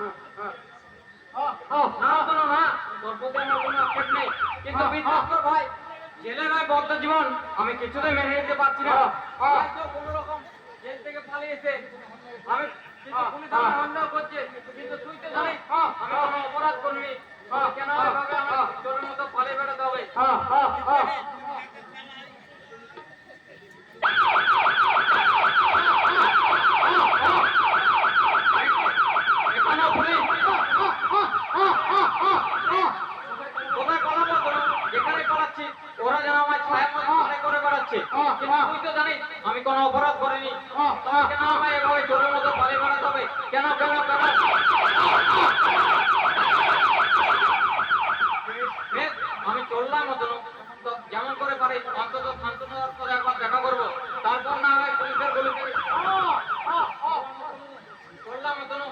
S8: না কোনো না, তোর প্রতি আমার কোনো আক্ষেপ নেই, কিন্তু বিশ্বাস কর ভাই, জেলের ওই বদ্ধ জীবন আমি কিছুতেই মেনে নিতে পারছি না। হয়তো কোনো রকম জেল থেকে পালিয়েছে, আমি কিন্তু পুলিশ আমার সন্দেহ করছে, কিন্তু তুই তো জানিস আমি কোনো অপরাধ করিনি, কেন এভাবে আমার চোরের মতো পালিয়ে বেড়াতে হবে? এখানে পুলিশ কোথায় পালাবো তোরা? যেখানে পালাচ্ছি ওরা যেন আমার ছায়ার মতো মনে করে বেড়াচ্ছে, কিন্তু তুই তো জানিস আমি কোনো অপরাধ করিনি, তবে কেন আমায় এভাবে চোরের মতো পালিয়ে বেড়াতে হবে? কেন কেন কেন? বেশ, আমি চললাম অতনু, তো যেমন করে পারি অন্তত শান্তনুর করে একবার দেখা করবো, তারপর না হয় পুলিশের গুলিতে চললাম অতনু।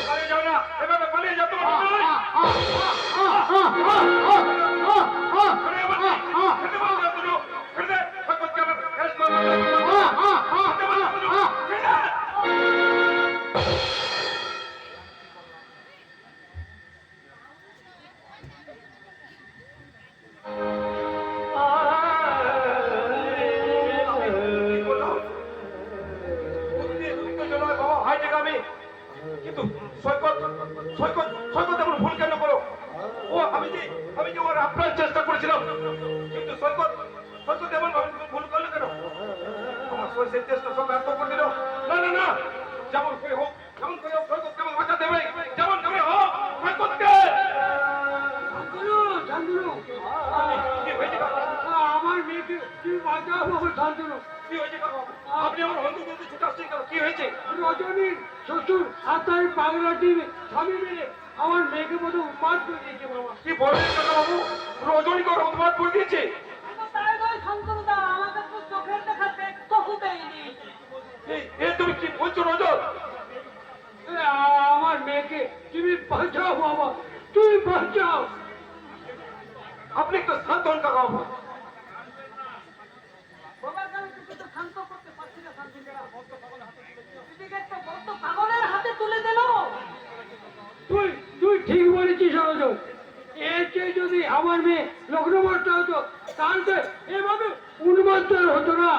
S3: পালিয়ে যাও না, এভাবে পালিয়ে যেতে পারো না। আরে আমার খেতে পারো না তুমি, খেতে সৈকতকে আমার শেষ করো। খেতে পারো না তুমি, খেতে। কিন্তু সৈকত সৈকত সৈকত এমন ভুল কেন করো? ও আমি যে ওর আপনার চেষ্টা করেছিলাম, কিন্তু সৈকত সৈকত এমন ভুল করলো কেন? আমার সেই চেষ্টা সব ব্যর্থ করে দিল। না না না, যেমন করে হোক সৈকত কেমন বাঁচা দেবে, যেমন করে হোক সৈকতকে।
S2: শান্তনু,
S3: কি হয়েছে কাকা?
S2: আমার মেয়েকে তুমি বাঁচাও বাবা, শান্তনু।
S3: কি হয়েছে কাকা? আপনি আমার বন্ধু বলতে ছুটে আসছেন কেন? কি হয়েছে?
S2: রজনীর শ্বশুর আর তার পাগলাটি স্বামী মিলে আমার মেয়েকে মতো উৎপাদ করে দিয়েছে বাবা।
S3: কি বললেন কাকা বাবু? রজনী করে উন্মাদ করে দিয়েছে? এ তুমি কি বলছো রজত?
S2: আমার মেয়েকে তুমি বাঁচাও বাবা, তুমি বাঁচাও।
S3: আপনি একটু শান্ত হন কাকা বাবু।
S2: তুই তুই ঠিক বলেছিস রজত, এর চেয়ে যদি আমার মেয়ে লগ্নবর্ষা হতো তাহলে তো এভাবে উন্মত্ত হতো না।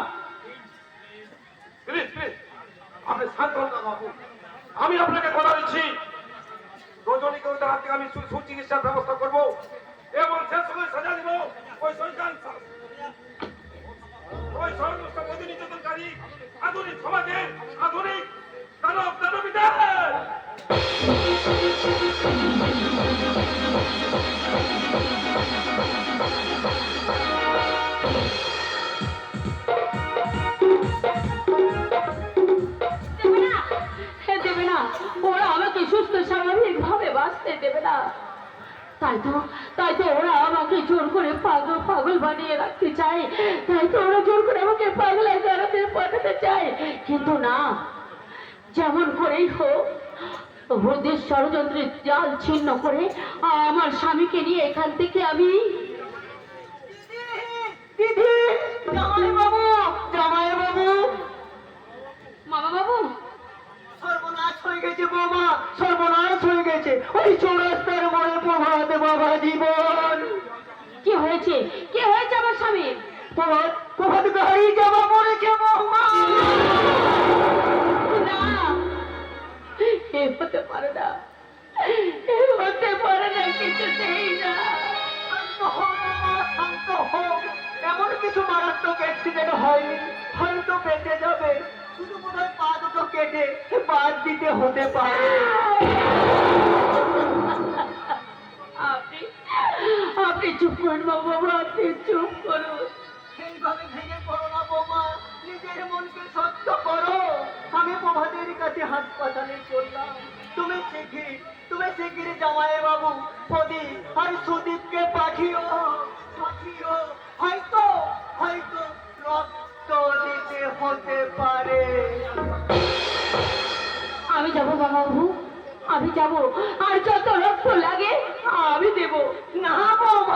S3: প্লিজ প্লিজ আপনি শান্ত হন কাকা বাবু। আমি আপনাকে কথা দিচ্ছি, রজনীকে ওই হাত থেকে আমি সুচিকিৎসার ব্যবস্থা করবো এবং সে সময় সাজা দিব। ওই সমস্ত মোদী নির্যাতনকারী আধুনিক সমাজের আধুনিক দানব দানবীদের।
S7: দেবে না, ওরা আমাকে সুস্থ স্বাভাবিক ভাবে বাঁচতে দেবে না। তাই তো ওরা আমাকে জোর করে পাগল বানিয়ে রাখতে চায়, তাই তো ওরা জোর করে আমাকে পাগলায় গাড়াতে পাঠাতে চায়। কিন্তু না, যেমন করেই হোক ওদের ষড়যন্ত্রের জাল ছিন্ন করে আমার স্বামীকে নিয়ে এখান থেকে আমি
S6: দিদি, জামাই বাবু, জামাই বাবু।
S7: মামা বাবু।
S6: সর্বনাশ হয়ে গেছে বাবা, সর্বনাশ হয়ে গেছে। ওই চৌরাস্তার মোড়ে প্রভাত বাবা জীবন।
S7: কি হয়েছে? কি হয়েছে আমার স্বামী?
S6: প্রভাত গাড়ি যাওয়া পড়েছে বৌমা।
S7: না, এ হতে পারে না, এ হতে পারে না, কিছুতেই না।
S6: শান্ত হও বাবা, শান্ত হও। এমন কিছু মারাত্মক অ্যাক্সিডেন্ট হয়নি, হয়তো বেঁচে যাবে। শুধু বোধহয় পা দুটো কেটে বাদ দিতে হতে পারে।
S7: আপনি চুপ করুন বাবা, আপনি চুপ করুন।
S6: সেইভাবে ভেঙে পড়ো না বৌমা, নিজের মনকে শক্ত করো। আমি প্রভাতের কাছে হাসপাতালে চললাম। তুমি শিগগির জামাই বাবু প্রদীপ আর সুদীপকে পাঠিও। হয়তো রক্ত দিতে হতে পারে।
S7: আমি যাবো বাবু, আমি যাবো, আর যত রক্ত লাগে আমি দেবো।
S6: না বৌমা,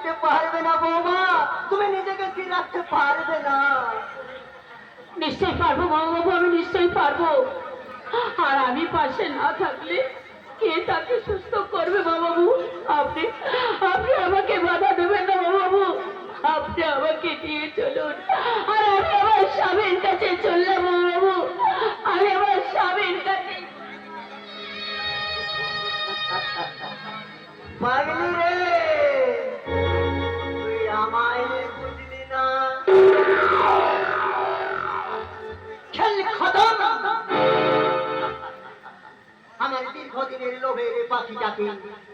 S6: রাখতে পারবে না বৌমা, তুমি নিজেকে স্থির রাখতে পারবে না।
S7: নিশ্চয়ই পারবো বাবু, আমি নিশ্চয়ই পারবো। আর আমি পাশে না থাকলে কে তাকে সুস্থ করবে বাবু? আপনি আপনি আমাকে বাধা দেবেন না বাবু, আপনি আমাকে নিয়ে চলুন। আর আমি আমার স্বামীর কাছে চললাম বাবু, আমি আমার স্বামীর কাছে।
S6: পাগলি রে, তুই আমায় বুঝলি না। খেল খতম। আমার দীর্ঘদিনের লোভের পাখিটাকে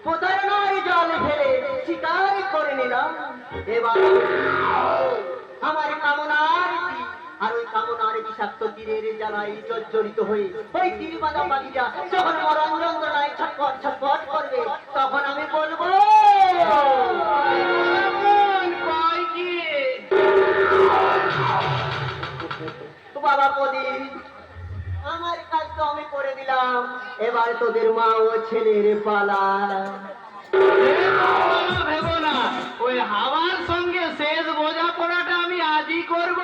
S6: প্রতারণার জল ফেলে শিকার করে নিলাম। এবার আমার কামনার তীর, আর ওই কামনার বিষাক্ত তীরের জ্বালায় জর্জরিত হয়ে ওই তীর বাঁধা পাখিটা যখন মরণ যন্ত্রণায় ছটফট ছটফট করবে, তখন আমি বলবো বাবা প্রদীপ, আমার কাজ তো আমি করে দিলাম, এবার তোদের মা ও ছেলের পালা।
S4: ভেবো না, ওই হাওয়ার সঙ্গে শেষ বোঝাপড়াটা আমি আজই করব।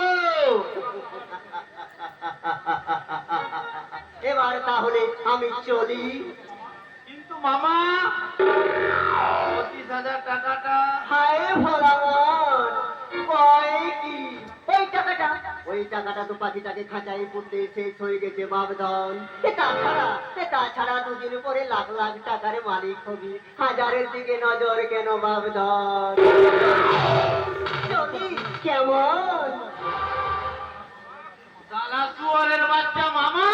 S6: এবার তাহলে আমি চলি।
S4: কিন্তু মামা, 25,000 টাকাটা
S6: হায় ভোলামন, কয় কি ওই টাকাটা তো পাখিটাকে খাঁচায় পুঁততে শেষ হয়ে গেছে বাবধন। তাছাড়া দুদিন পরে লাখ লাখ টাকার মালিক হবি, হাজারের দিকে নজর কেন বাবধন? চলি কেমন?
S4: সালা শুয়োরের বাচ্চা মামা,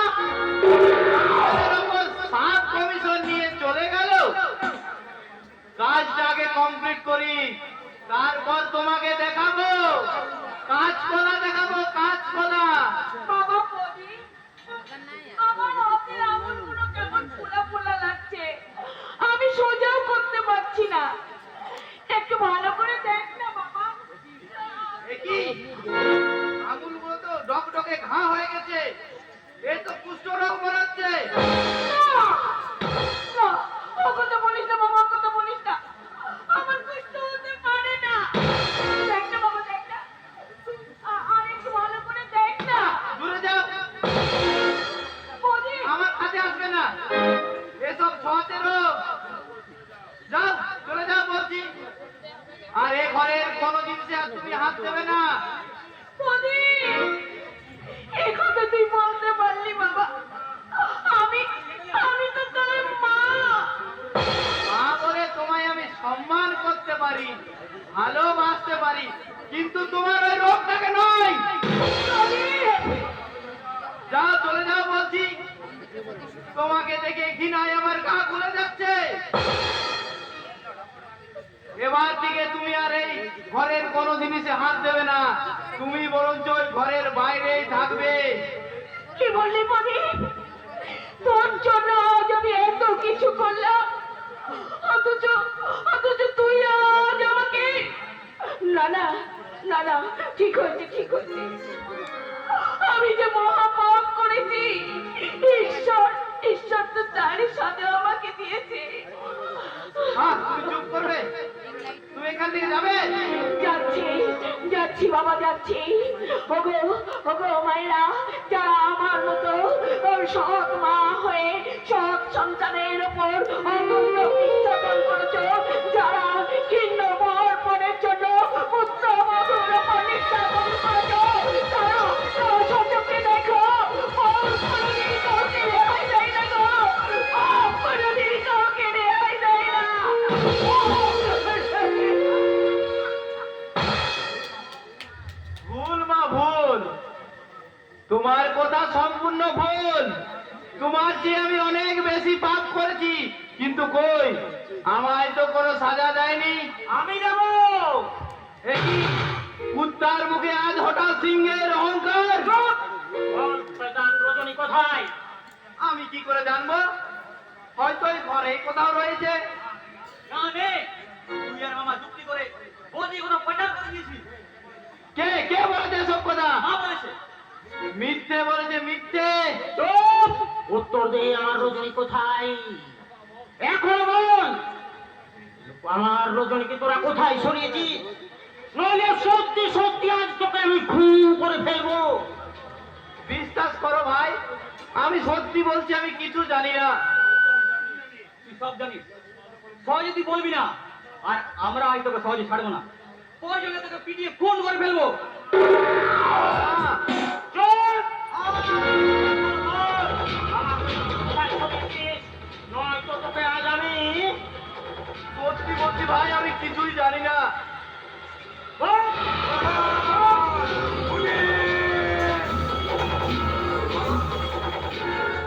S4: সাত কমিশন নিয়ে চলে গেল। কাজটা আগে কমপ্লিট করি, তারপর তোমাকে দেখাবো কাজকলা, দেখাবো কাজকলা।
S5: বাবা প্রদীপ, আমার হাতের আঙুলগুলো কেমন ফোলা ফোলা লাগছে, আমি সোজাও করতে পারছি না। একটু ভালো করে দেখ না বাবা।
S4: কি আঙুলগুলো তো ডকডকে ঘা হয়ে গেছে, এই তো কুষ্ঠ রোগ বেরোচ্ছে।
S5: না, না, ও কথা বলিস না বাবা, ও কথা বলিস না। আমার কষ্ট হতে পারে না। দেখ না বাবা, দেখ না। আর একটু ভালো করে দেখ না।
S4: দূরে যাও,
S5: প্রদীপ,
S4: আমার কাছে আসবে না, এসব ছোঁয়াচে রোগ। যাও, চলে যাও বলছি। আর এ ঘরের কোনো জিনিসে আর তুমি হাত দেবে না।
S5: প্রদীপ, এই কথা তুই বলতে পারলি বাবা? আমি তো তোর মা।
S4: মা বলে তোমায় আমি সম্মান করতে পারি, ভালোবাসতে পারি, কিন্তু তোমার ওই রোগটাকে নয়।
S5: প্রদীপ,
S4: যাও, চলে যাও বলছি। তোমাকে দেখে ঘৃণায় আমার গা খুলে যাচ্ছে। এবার থেকে তুমি আর এই ঘরের কোনো জিনিসে হাত দেবে না, তুমি বরঞ্চ ওই ঘরের বাইরেই থাকবে।
S5: কি বললি প্রদীপ? তোর জন্য আজ আমি এত কিছু করলাম, অথচ তুই আজ আমাকে। না না না না, ঠিক হয়েছে, ঠিক হয়েছে। আমি যে মহাপাপ করেছি, ঈশ্বর তো তারই সাথে আমাকে দিয়েছে।
S4: তুমি চুপ করবে, তুমি এখান থেকে যাবে।
S5: যাচ্ছি বাবা, যাচ্ছি। ওগো মায়েরা, যারা আমার মতো সৎ মা হয়ে সৎ সন্তানের উপর অমূল্য নির্যাতন করেছ, যারা ভিন্ন বর্পণের জন্য পুত্র মধুর উপর নির্যাতন করেছ, তারা সচক্ষে দেখো, কোনোদিন কাউকে রেহাই দেয় না গো, কোনোদিন কাউকে রেহাই দেয় না।
S4: ভুল মা, ভুল। তোমার কথা সম্পূর্ণ ভুল। তোমার চেয়ে আমি অনেক বেশি পাপ করেছি, কিন্তু কই, আমায় তো কোনো সাজা দেয়নি। আমি যাব। একই কুত্তার মুখে আজ হঠাৎ সিংহের অহংকার। রজনী কোথায়? আমি কি করে জানবো? হয়তো এই ঘরে কোথাও রয়েছে। না নেই, তুই আর মামা যুক্তি করে বৌদি কোনো পয়সা করে দিয়েছি। কে বলেছে সব কথা? মিথ্যে বলেছে, মিথ্যে। উত্তর দে, আমার রজনী কোথায়? এখন বল। আমার রজনীকে তোরা কোথায় সরিয়েছিস? নইলে সত্যি সত্যি আজ তোকে আমি খুন করে ফেলবো।
S8: বিশ্বাস করো ভাই, আমি সত্যি বলছি, আমি কিছু জানি না।
S1: তুই সব জানিস, সহজে তুই বলবি না, আর আমরা আজ তোকে সহজে ছাড়বো না। প্রয়োজনে তোকে পিটিয়ে খুন করে ফেলবো।
S4: চুপ! কোথায় সরিয়েছিস? নয়তো তোকে আজ আমি
S8: সত্যি বলছি ভাই, আমি কিছুই জানি না।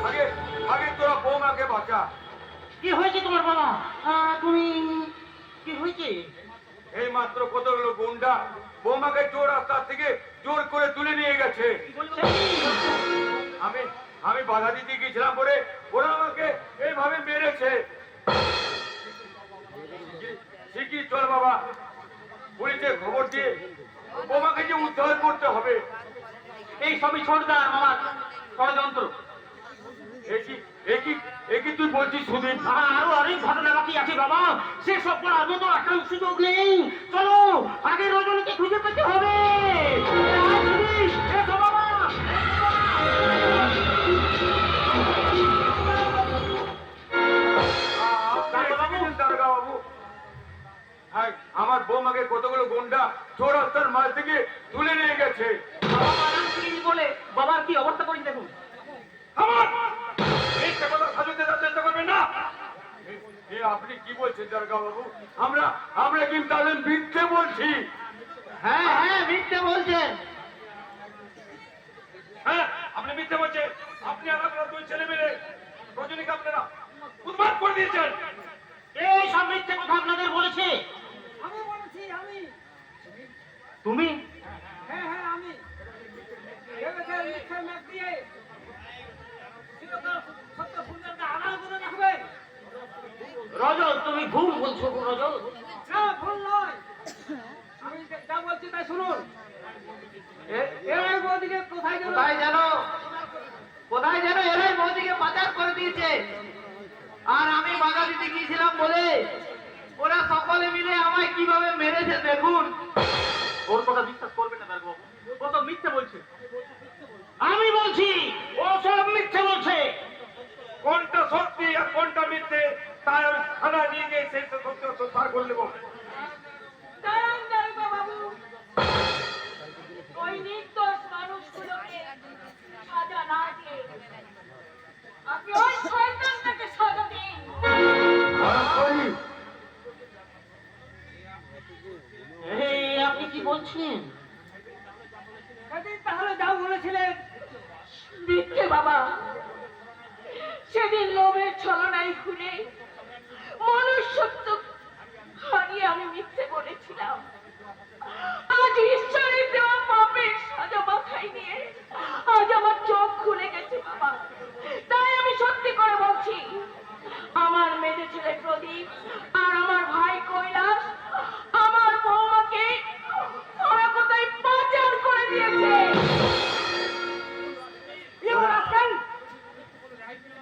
S3: আগে আগে তোরা বৌমাকে বাঁচা।
S4: কি হয়েছে তোমার বাবা? তুমি কি হয়েছে?
S3: এই মাত্র কতগুলো গুন্ডা বৌমাকে জোর রাস্তা থেকে জোর করে তুলে নিয়ে গেছে। আমি আমি বাধা দিতে গিয়েছিলাম বলে ওরা আমাকে এইভাবে মেরেছে। ঠিকই, চল বাবা, পুলিশে খবর দিয়ে বৌমাকে যে উদ্ধার করতে হবে।
S1: এই সবই ছোটদার আমার ষড়যন্ত্র।
S3: একই তুই বলছিস সুদীপ?
S4: আরো অনেক ঘটনা বাকি আছে বাবা, সেসব করার মতো এখন সুযোগ নেই। চলো, আগে রজনীকে খুঁজে পেতে হবে। এসো বাবা।
S3: দারোগা বাবু, হ্যাঁ, আমার বৌমাকে কতগুলো গুন্ডা চোর রাস্তার মাঝ থেকে তুলে নিয়ে গেছে।
S1: বাবা মারান সিঁড়ি বলে বাবার কি অবস্থা করেছে দেখুন।
S3: আপনি কি বলছেন দারোগা বাবু? আমরা কিন্তু তাহলে মিথ্যে বলছি।
S8: হ্যাঁ হ্যাঁ, মিথ্যে বলছেন।
S3: হ্যাঁ, আপনি মিথ্যে বলছেন। আপনি আর আপনার দুই ছেলে মিলে রজনীকে আপনারা উন্মাদ করে দিয়েছেন।
S4: এই সব মিথ্যে কথা আপনাদের বলেছে?
S2: আমি বলেছি, আমি।
S4: তুমি?
S2: হ্যাঁ হ্যাঁ, আমি। ভেবেছে মিথ্যে ম্যাপ দিয়ে সত্য সুন্দরকে আড়াল করে রাখবে।
S4: রজত, তুমি ভুল বলছো রজত।
S2: না, ভুল নয়। আমি যা বলছি তাই শুনুন। এরাই বৌদিকে কোথায় যেন
S8: কোথায় যেন এরাই মোদিকে পাচার করে দিয়েছে। আর আমি বাধা দিতে গিয়েছিলাম বলে ওরা সকলে মিলে আমায় কিভাবে মেরেছে দেখুন।
S1: ওর কথা বিশ্বাস করবে না দারোগা বাবু, ও তো মিথ্যে বলছে।
S4: আমি বলছি ও সব মিথ্যে বলছে।
S3: কোনটা সত্যি আর কোনটা মিথ্যে তাই আমি থানায় নিয়ে গিয়ে সেই সত্য পার করে নেবো।
S5: দাঁড়ান দারোগা বাবু, ওই নির্দোষ মানুষগুলোকে সাজা না দিয়ে আপনি ওই শয়তানটাকে সাজা দিন।
S4: এই আপনি কি বলছেন?
S2: সেদিন তাহলে যাও বলেছিলেন।
S5: মিথ্যে বাবা, সেদিন লোভের ছলনায় ঘুরে মনুষ্যত্ব হারিয়ে আমি মিথ্যে বলেছিলাম। আজ ঈশ্বরের দেওয়া পাপের সাজা মাথায় নিয়ে আজ আমার চোখ খুলে গেছে বাবা। তাই আমি সত্যি করে বলছি, আমার মেজে ছেলে প্রদীপ আর আমার ভাই কৈলাস আমার বৌমাকে ওরা কোথায় পাচার করে দিয়েছে।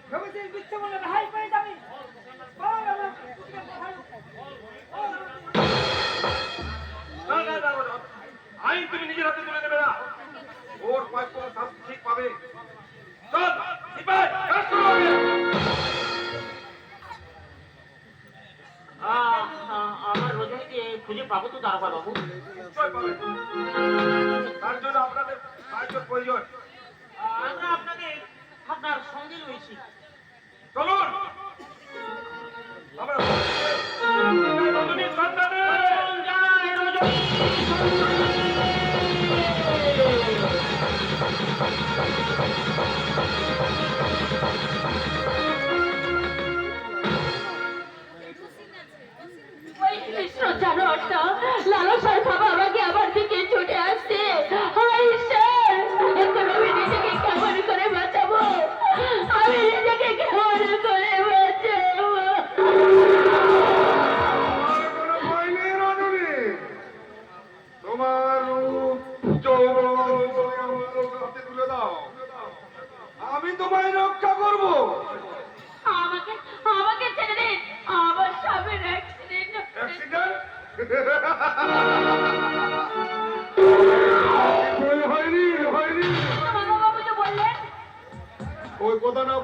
S2: ভেবেছিস মিথ্যে বলে রেহাই পেয়ে যাবি? বল আমার পুত্রকে কোথায়?
S3: আইন তুমি নিজের হাতে তুলে নেবে না। ওর প্রাপ্য শাস্তি ঠিক পাবে। চল, সিপাই, কাজ শুরু হবে।
S4: আমার রজনীকে খুঁজে পাবো তো দারোগা বাবু?
S3: নিশ্চয় পাবে। তার জন্য আপনাদের সাহায্য প্রয়োজন।
S4: আমরা আপনার সঙ্গে রয়েছি।
S3: চলুন, আমরা রজনীর সন্ধানে।
S4: জয় রজনী।
S5: ওই কৃষ্ণ জানোয়ারটা লালসার বাবা আমাকে আমার দিকে ছুটে আসছে। হায় ঈশ্বর, এখন আমি নিজেকে কেমন করে বাঁচাবো? আমি নিজেকে কেমন করে বাঁচাবো?
S3: কোনো ভয় নেই রজনী। তোমার রূপ যৌবন তুমি আমার হাতে তুলে দাও।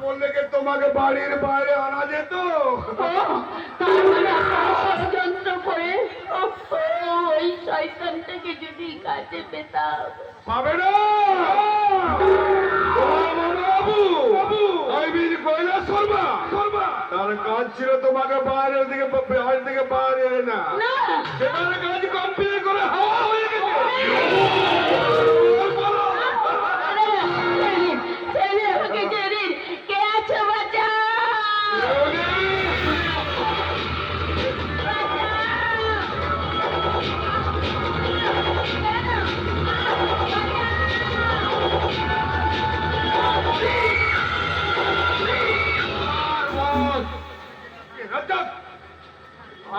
S3: বললে কি তোমাকে বাড়ির বাইরে আনা যেত?
S5: তার মানে আপনারা ষড়যন্ত্র করে ওই শয়তানটাকে যদি কাছে পেতাম।
S3: পাবে না। তোমার মনে বাবু ওই বীর কৈলাস শর্মা তার কাজ ছিল তোমাকে বাইরের দিকে বাইরে না,
S5: না
S3: সেখানে কাজ কমপ্লিট করে হাওয়া হয়ে গেছে।
S5: ছেড়ে আমাকে ছেড়ে কে আছে বাচ্চা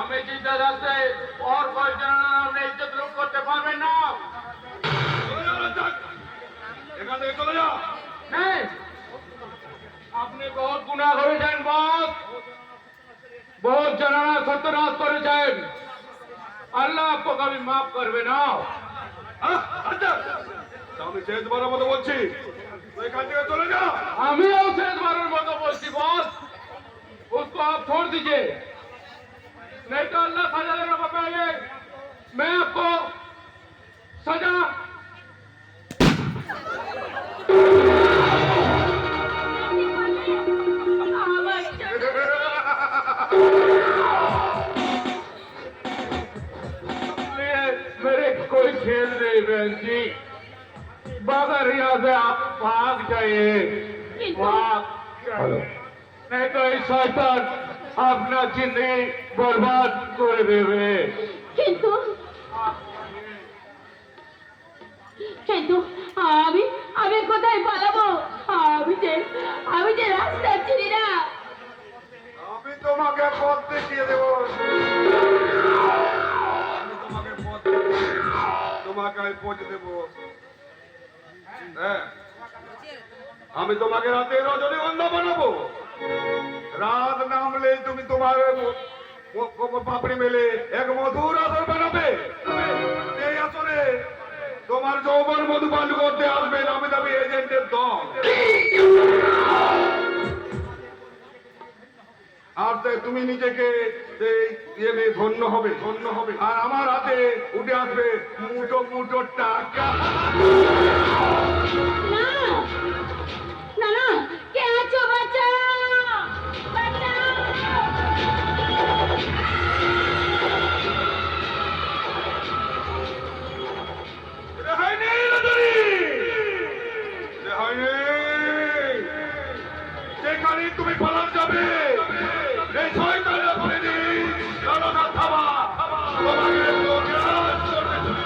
S3: আমি চিন্তা যাচ্ছে और कोई जना इज्जत लोग करते पारবেন না। এখান থেকে চলে যাও। আপনি বহুত গুনাহ করেছেন বস, बहुत जनाना सत्यनाश করেছেন। আল্লাহ आपको कभी माफ করবে না। আমি শেষবারের মতো বলছি এখান থেকে চলে যাও। আমিও শেষবারের মতো বলছি বস, उसको आप छोड़ दीजिए, नहीं तो अल्लाह सजा देना पाएंगे। मैं आपको सजा मेरे कोई खेल नहीं बहन जी, मगर यहाँ से आप भाग जाइए, भाग जाइए, नहीं तो इस शैतान अपना जिंदगी बर्बाद कर देवे।
S5: কিন্তু কিন্তু আমি আমি কোথায় পালাবো? আমি যে রাস্তা চিনি না।
S3: আমি তোমাকে পথ দেখিয়ে দেবো, তোমাকে আমি পৌঁছে দেবো। হ্যাঁ, আমি তোমাকে রাতে রজনীগন্ধা বানাবো। রাত নামলে তুমি তোমার পাপড়ি মেলে এক মধুর আসর বানাবে। এই আসরে তোমার যৌবন মধু পালু করতে আসবে নামি দামি এজেন্টের দল। আর তুমি নিজেকে ধন্য হবে আর আমার হাতে উঠে আসবে মুঠো মুঠো টাকা।
S5: না না না, কে আছো বাচ্চা বাচ্চা?
S3: রেহাই নেই রাজনী, রেহাই নেই। যেখানে তুমি পালান যাবে এই শয়তানের করে দিই জনতা থামা তোমাকে গ্রাস করতে শুরু যাবে।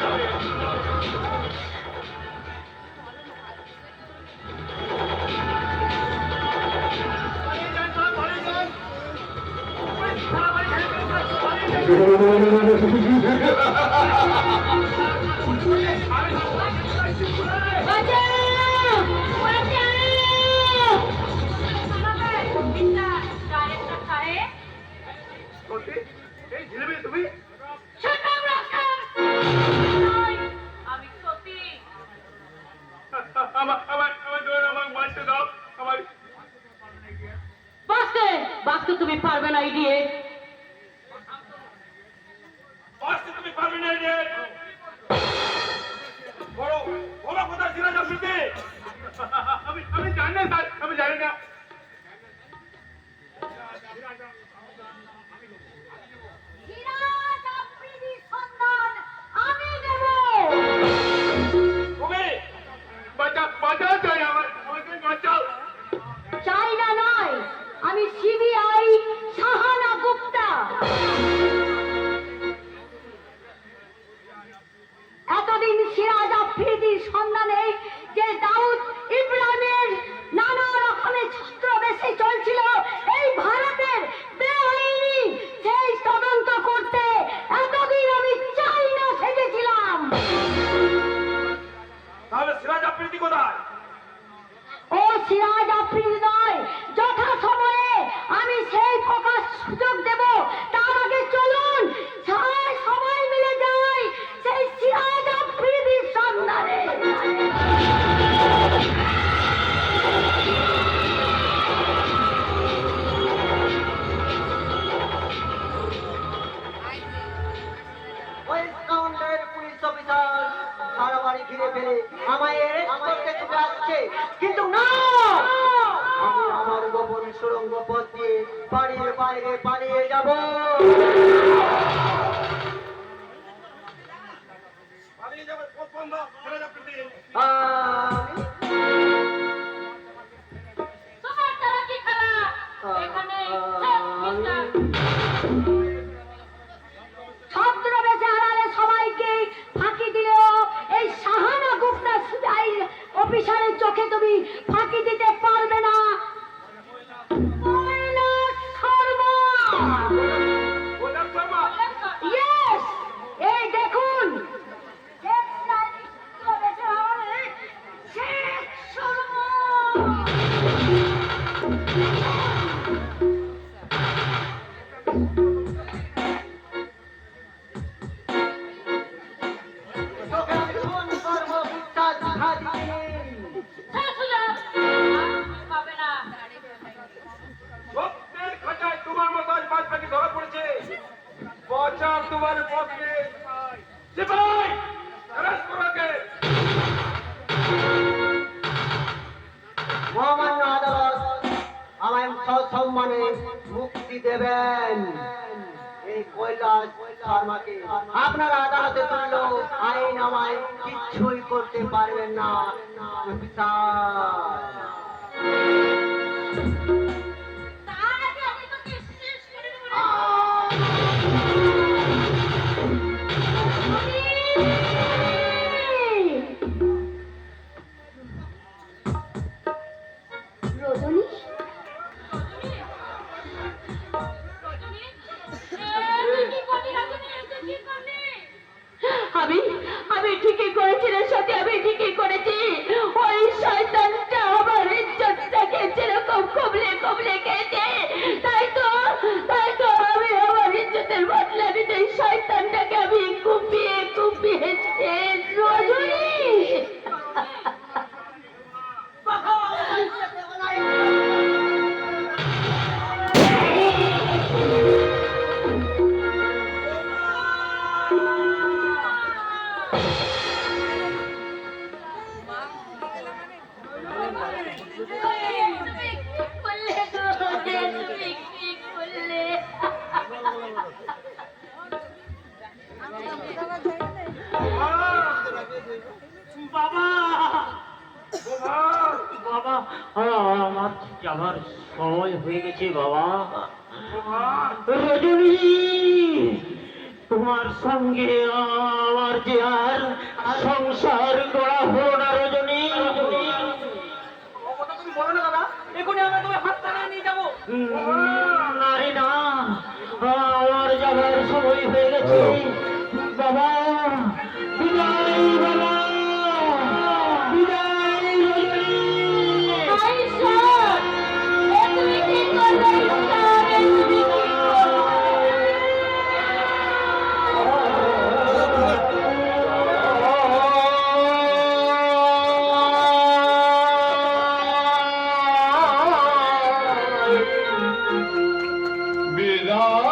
S3: এই ঝিলিমিলি তুমি
S5: আমি সত্যি
S3: আমার বাঁচতে দাও। আমার
S7: বাঁচতে তুমি পারবে না ইডিয়েট।
S3: বাঁচতে তুমি পারবে না রে। বড় বড় কথা ছিল না শুনতে। আমি জানি না স্যার, আমি জানি না। বাঁচাও চাই, আমাকে বাঁচাও।
S7: চাইনা নয়, আমি সিবিআই সাহানা গুপ্তা। এতদিন সিরাজ আফ্রিদির সন্ধানে যে দাউদ ইব্রাহিমের নানা রকমের ছত্রবেশে চলছিল এই ভারতের বেআইনি, সেই তদন্ত করতে
S6: সুরঙ্গ পথ দিয়ে বাড়ির বাইরে পালিয়ে যাব।
S3: পালিয়ে যাবে, পথ বন্ধ, ছেড়ে যাবে দিন।
S6: আমি
S7: তোমার দ্বারা কি খেলা এখানে ছদ্মবেশে আড়ালে সবাইকে ফাঁকি দিলেও এই সাহানা গুপ্তা অফিসারের চোখে তুমি ফাঁকি দিতে পারবে না। কৈলাস শর্মা।
S3: কৈলাস শর্মা,
S7: Yes! এই দেখুন ছদ্মবেশে আড়ালে শেখ শর্মা।
S6: তোকে আমি খুন করবো বিশ্বাস ঘাটি।
S3: সত্যের খাঁচায় তোমার মতো আজ বাদ বাকি ধরা পড়েছে। বছর তোমার পথে সিপাই অ্যারেস্ট করাকে।
S6: মহামান্য আদালত আমায় সসম্মানে মুক্তি দেবেন। এই কৈলাস শর্মাকে আপনারা আদালতে তুললো আইন আমায় কিচ্ছুই করতে পারবেন না। অফিসার,
S7: তার আগে আমি তোকে শেষ করে দেব। রজনী, আমি ঠিকই করেছি রে সত্যি, আমি ঠিকই করেছি। ওই শয়তানটা আমার ইজ্জতটাকে যেরকম কবলে কবলে খেয়েছে, তাই তো আমি আমার ইজ্জতের বদলা নিতে এই শয়তানটাকে আমি কুপিয়ে কুপিয়ে রজনী।
S4: বাবা, বাবা, আমার যাবার সময় হয়ে গেছে বাবা। রজনী, তোমার সঙ্গে আমার যে আর সংসার করা হলো না রজনী।
S8: তুমি বলো না দাদা, এখনই আমরা তোমার হাত টানিয়ে নিয়ে যাবো।
S4: না রে না, আমার যাবার সময় হয়ে গেছে বাবা। বিদায় বাবা, বিদায় রজনী।
S7: তুমি কি করবে? তুমি কি
S3: বিদায়।